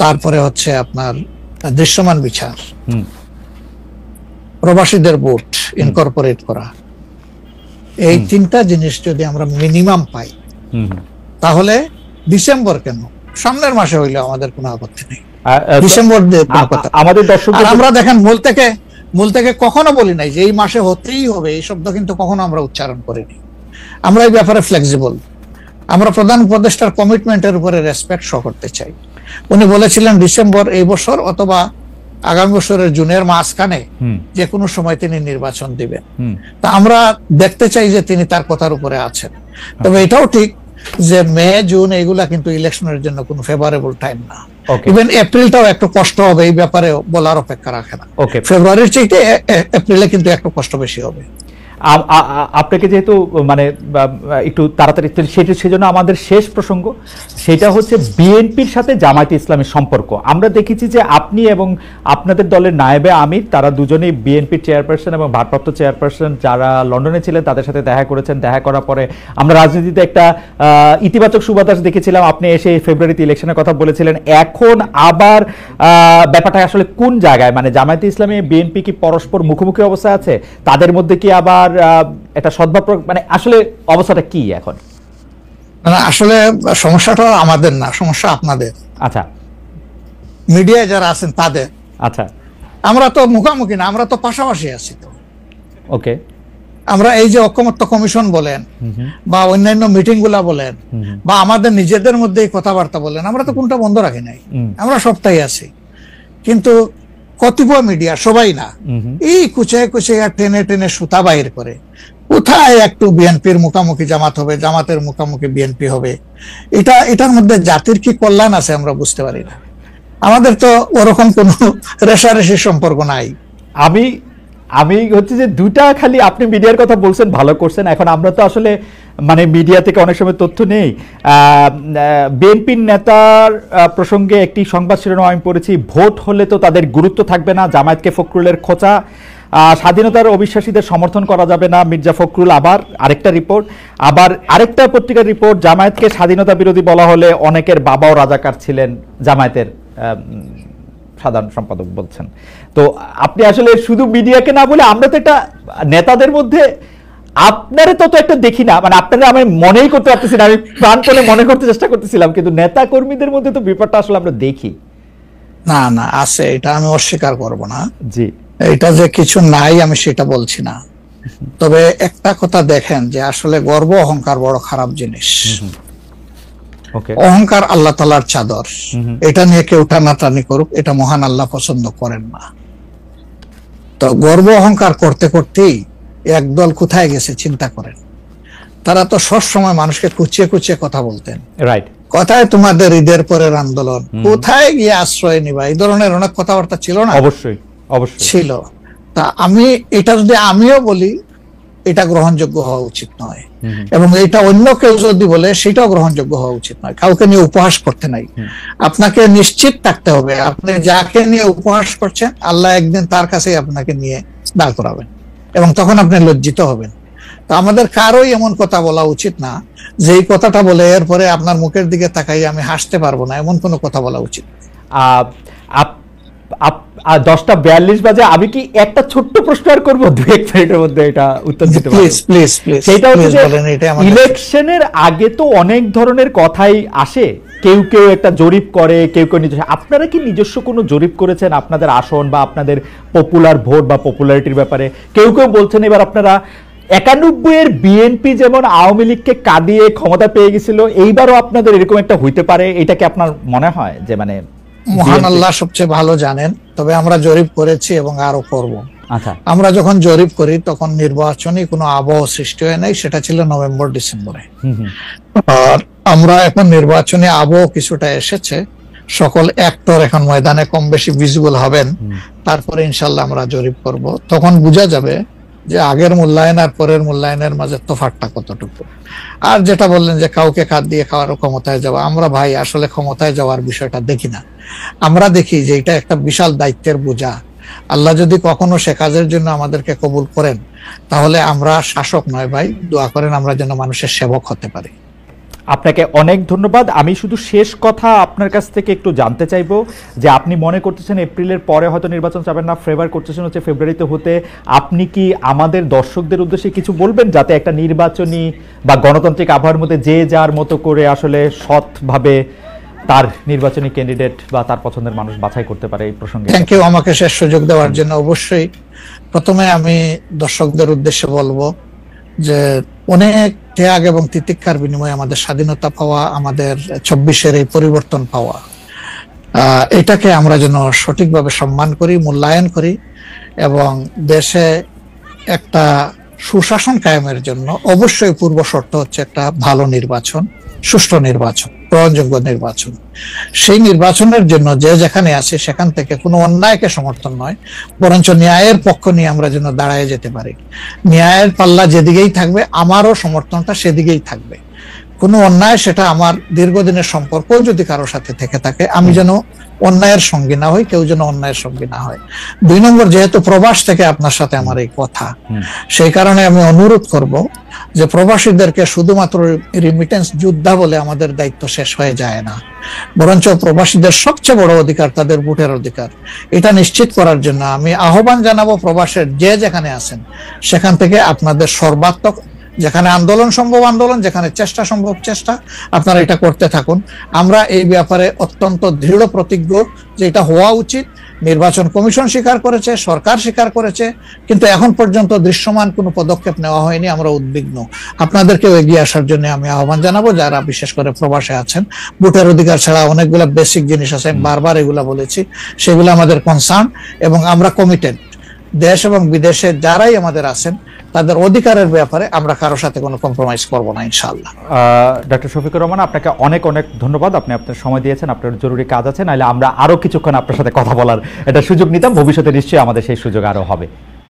B: তারপরে হচ্ছে আপনার দৃশ্যমান বিচার, প্রবাসীদের ভোট ইনকর্পোরেট করা, এই 3টা জিনিস যদি আমরা মিনিমাম পাই তাহলে ডিসেম্বর কেন, সামনের মাসে হইলে আমাদের কোনো আপত্তি নেই। ডিসেম্বর
A: আমাদের দর্শক,
B: আমরা দেখেন মূল থেকে কখনো বলি নাই যে এই মাসে হতেই হবে, এই শব্দ কিন্তু কখনো আমরা উচ্চারণ করিনি। আমরা এই ব্যাপারে ফ্লেক্সিবল। আমরা প্রধান উপদেষ্টার কমিটমেন্টের উপরে রেসপেক্ট শো করতে চাই। উনি বলেছিলেন ডিসেম্বর এই বছর অথবা আগামী বছরের জুনের মাঝখানে যে কোনো সময় তিনি নির্বাচন দিবেন। তা আমরা দেখতে চাই যে তিনি তার কথার উপরে আছেন। তবে এটাও ঠিক যে মে জুন এগুলা কিন্তু ইলেকশনের জন্য কোনো ফেভারেবল টাইম না। ইভেন এপ্রিলটাও একটু কষ্ট হবে, এই ব্যাপারে বলার অপেক্ষা রাখে না। ফেব্রুয়ারির চাইতে এপ্রিলে কিন্তু একটু কষ্ট বেশি হবে।
A: আপনাকে যেহেতু মানে একটু তাড়াতাড়ি, সেজন্য আমাদের শেষ প্রসঙ্গ সেটা হচ্ছে বিএনপির সাথে জামায়াতে ইসলামের সম্পর্ক। আমরা দেখেছি যে আপনি এবং আপনাদের দলের নায়েবে আমির, তারা দুজনেই বিএনপির চেয়ারপারসন এবং ভারপ্রাপ্ত চেয়ারপারসন যারা লন্ডনে ছিলেন তাদের সাথে দেখা করেছেন। দেখা করার পরে আমরা রাজনীতিতে একটা ইতিবাচক সুবাতাস দেখেছিলাম। আপনি এসে ফেব্রুয়ারিতে ইলেকশনের কথা বলেছিলেন। এখন আবার ব্যাপারটা আসলে কোন জায়গায়, মানে জামায়াতে ইসলামী বিএনপি কি পরস্পর মুখোমুখি অবস্থা আছে? তাদের মধ্যে কি আবার একটা সদ্ভাব, মানে আসলে অবস্থাটা কি এখন?
B: আসলে সমস্যাটা আমাদের না, সমস্যা আপনাদের।
A: আচ্ছা,
B: মিডিয়ায় যারা আছেন তাদের।
A: আচ্ছা,
B: আমরা তো মুখোমুখি না, আমরা তো পাশাপাশি আছি। তো
A: ওকে,
B: আমরা এই যে ঐকমত্য কমিশন বলেন বা অন্যান্য মিটিং গুলা বলেন বা আমাদের নিজেদের মধ্যে কথাবার্তা বলেন, আমরা তো কোনটা বন্ধ রাখি নাই, আমরা সবটাই আছি। কিন্তু কতিপয় মিডিয়া, সবাই না, এই কুচায় টেনে টেনে সুতা বাহির করে কোথায় একটু বিএনপির মুখোমুখি জামাত হবে, জামাতের মুখোমুখি বিএনপি হবে। এটার মধ্যে জাতির কি কল্যাণ আছে আমরা বুঝতে পারি না। আমাদের তো ওরকম কোন রেশারেশির সম্পর্ক নাই।
A: আমি হচ্ছে যে দুটা, খালি আপনি মিডিয়ার কথা বলছেন, ভালো করছেন। এখন আমরা তো আসলে মানে মিডিয়া থেকে অনেক সময় তথ্য নেই। বিএনপির নেতার প্রসঙ্গে একটি সংবাদ শিরোনাম আমি পড়েছি, ভোট হলে তো তাদের গুরুত্ব থাকবে না, জামায়াতকে ফখরুলের খোঁচা, স্বাধীনতার অবিশ্বাসীদের সমর্থন করা যাবে না, মির্জা ফখরুল। আবার আরেকটা রিপোর্ট, আবার আরেকটা পত্রিকার রিপোর্ট, জামায়াতকে স্বাধীনতা বিরোধী বলা হলে অনেকের বাবাও রাজাকার ছিলেন, জামায়াতের সাধারণ সম্পাদক বলছেন। তো আপনি আসলে শুধু মিডিয়াকে না বলে, আমরা তো একটা নেতাদের মধ্যে আপনারে তত একটা দেখি না, মানে আপনারা আমি মনেই করতে পারতেছি না, আমি প্রাণপণে মনে করতে চেষ্টা করতেছিলাম, কিন্তু নেতা কর্মীদের মধ্যে তো ব্যাপারটা আসলে আমরা দেখি।
B: না না আছে, এটা আমি অস্বীকার করব না।
A: জি,
B: এটা যে কিছু নাই আমি সেটা বলছি না, তবে একটা কথা দেখেন যে আসলে গর্ব অহংকার বড় খারাপ জিনিস।
A: ওকে,
B: অহংকার আল্লাহ তাআলার চাদর, এটা নিয়ে কেউ টানাটানি করুক, এটা মহান আল্লাহ পছন্দ করেন না। তো গর্ব অহংকার করতে করতেই একদল কোথায় গেছে চিন্তা করেন। তারা তো সব সময় মানুষকে কুচিয়ে কুচিয়ে কথা বলতেন,
A: রাইট।
B: কোথায় তোমাদের ঈদের পরের আন্দোলন, কোথায় গিয়ে আশ্রয় নিবা, এই ধরনের অনেক কথাবার্তা ছিল না?
A: অবশ্যই অবশ্যই
B: ছিল। তা আমি এটা যদি আমিও বলি, এটা গ্রহণযোগ্য হওয়া উচিত নয়, এবং এটা অন্য কেউ যদি বলে সেটাও গ্রহণযোগ্য হওয়া উচিত নয়। কাউকে নিয়ে উপহাস করতে নাই। আপনাকে নিশ্চিত থাকতে হবে আপনি যাকে নিয়ে উপহাস করছেন আল্লাহ একদিন তার কাছে আপনাকে নিয়ে দাঁড় করাবেন, এবং তখন আপনি লজ্জিত হবেন। তো আমাদের কারোই এমন কথা বলা উচিত না যে এই কথাটা বলে এরপরে আপনার মুখের দিকে তাকাই আমি হাসতে পারবো না, এমন কোনো কথা বলা উচিত।
A: 10:42 বাজে, আমি কি একটা ছোট্ট প্রশ্ন আর করবো 2-1 মিনিটের মধ্যে, এটা উত্তর দিতে পারবেন?
B: প্লিজ প্লিজ প্লিজ,
A: সেটা হচ্ছে যে ইলেকশনের আগে তো অনেক ধরনের কথাই আসে, কেউ কেউ একটা জরিপ করে, কেউ কেউ নিজস্ব। আপনারা কি নিজস্ব কোনো জরিপ করেছেন আপনাদের আসন বা আপনাদের পপুলার ভোট বা পপুলারিটির ব্যাপারে? কেউ কেউ বলছেন এবার আপনারা 91 এর বিএনপি যেমন আওয়ামী লীগকে কাঁদিয়ে ক্ষমতা পেয়ে গেছিল, এইবারও আপনাদের এরকম একটা হইতে পারে, এটা কি আপনার মনে হয় যে মানে?
B: মহান আল্লাহ সবচেয়ে ভালো জানেন, তবে আমরা জরিপ করেছি এবং আরো করব।
A: আচ্ছা,
B: আমরা যখন জরিপ করি তখন নির্বাচনী কোনো আবহ সৃষ্টি হয় নাই, সেটা ছিল নভেম্বর ডিসেম্বরে। আর আমরা এখন নির্বাচনী আবহ কিছুটা এসেছে, সকল অ্যাক্টর এখন ময়দানে কম বেশি ভিজিবল হবেন, তারপরে ইনশাল্লাহ আমরা জরিপ করব। তখন বোঝা যাবে যে আগের মূল্যায়ন আর পরের মূল্যায়নের মাঝে তফাৎটা কতটুকু। আর যেটা বললেন যে কাউকে কাঁদ দিয়ে খাওয়ার ক্ষমতায় যাওয়া, আমরা ভাই আসলে ক্ষমতায় যাওয়ার বিষয়টা দেখি না। আমরা দেখি যে এটা একটা বিশাল দায়িত্বের বোঝা। আল্লাহ যদি কখনো সে কাজের জন্য আমাদেরকে কবুল করেন, তাহলে আমরা শাসক নয় ভাই, দোয়া করেন আমরা যেন মানুষের সেবক হতে পারি।
A: আপনাকে অনেক ধন্যবাদ। আমি শুধু শেষ কথা আপনার কাছ থেকে একটু জানতে চাইবো যে আপনি মনে করতেছেন এপ্রিলের পরে হয়তো নির্বাচন চাবেন না, ফেভার করতেছেন হচ্ছে ফেব্রুয়ারিতে হতে। আপনি কি আমাদের দর্শকদের উদ্দেশ্যে কিছু বলবেন যাতে একটা নির্বাচনী বা গণতান্ত্রিক আবহাওয়ার মধ্যে যে যার মতো করে আসলে সৎভাবে তার নির্বাচনী ক্যান্ডিডেট বা তার পছন্দের মানুষ বাছাই করতে পারে? এই প্রসঙ্গে
B: থ্যাংক ইউ আমাকে শেষ সুযোগ দেওয়ার জন্য। অবশ্যই প্রথমে আমি দর্শকদের উদ্দেশ্যে বলবো যে অনেক ত্যাগ এবং তিতিক্ষার বিনিময়ে আমাদের স্বাধীনতা পাওয়া, আমাদের 24-এর এই পরিবর্তন পাওয়া, এটাকে আমরা যেন সঠিকভাবে সম্মান করি, মূল্যায়ন করি, এবং দেশে একটা সুশাসন কায়েমের জন্য অবশ্যই পূর্ব শর্ত হচ্ছে একটা ভালো নির্বাচন, সুষ্ঠু নির্বাচন, গ্রহণযোগ্য নির্বাচন। সেই নির্বাচনের জন্য যে যেখানে আছে সেখান থেকে কোনো অন্যায়কে সমর্থন নয়, বরঞ্চ ন্যায়ের পক্ষ নিয়ে আমরা যেন দাঁড়ায় যেতে পারি। ন্যায়ের পাল্লা যেদিকেই থাকবে আমারও সমর্থনটা সেদিকেই থাকবে। কোনো অন্যায়, সেটা আমার দীর্ঘদিনের সম্পর্ক যদি কারোর সাথে থেকে থাকে, আমি যেন অন্যায়ের সঙ্গী না হই, কেউ যেন অন্যায়ের সঙ্গী না হয়। 2 নম্বর, যেহেতু প্রবাস থেকে আপনার সাথে আমার এই কথা, সেই কারণে আমি অনুরোধ করব যে প্রবাসীদেরকে শুধুমাত্র রিমিটেন্স যোদ্ধা বলে আমাদের দায়িত্ব শেষ হয়ে যায় না, বরঞ্চ প্রবাসীদের সবচেয়ে বড় অধিকার তাদের ভোটের অধিকার। এটা নিশ্চিত করার জন্য আমি আহ্বান জানাবো প্রবাসের যে যেখানে আছেন সেখান থেকে আপনাদের সর্বাত্মক, যেখানে আন্দোলন সম্ভব আন্দোলন, যেখানে চেষ্টা সম্ভব চেষ্টা, আপনারা এটা করতে থাকুন। আমরা এই ব্যাপারে অত্যন্ত দৃঢ় প্রতিজ্ঞ যে এটা হওয়া উচিত। নির্বাচন কমিশন স্বীকার করেছে, সরকার স্বীকার করেছে, কিন্তু এখন পর্যন্ত দৃশ্যমান কোনো পদক্ষেপ নেওয়া হয়নি। আমরা উদ্বিগ্ন। আপনাদেরকেও এগিয়ে আসার জন্য আমি আহ্বান জানাবো, যারা বিশেষ করে প্রবাসে আছেন। ভোটের অধিকার ছাড়া অনেকগুলো বেসিক জিনিস আছে, আমি বারবার এগুলা বলেছি, সেগুলো আমাদের কনসার্ন, এবং আমরা কমিটেড। দেশ এবং বিদেশে যারাই আমাদের আছেন তাদের অধিকারের ব্যাপারে আমরা কারোর সাথে কোনো কম্প্রোমাইজ করব না ইনশাআল্লাহ।
A: ডক্টর শফিকুর রহমান, আপনাকে অনেক অনেক ধন্যবাদ। আপনি আপনার সময় দিয়েছেন, আপনার জরুরি কাজ আছে, নাহলে আমরা আরো কিছুক্ষণ আপনার সাথে কথা বলার একটা সুযোগ নিতাম। ভবিষ্যতে নিশ্চয়ই আমাদের সেই সুযোগ আরো হবে।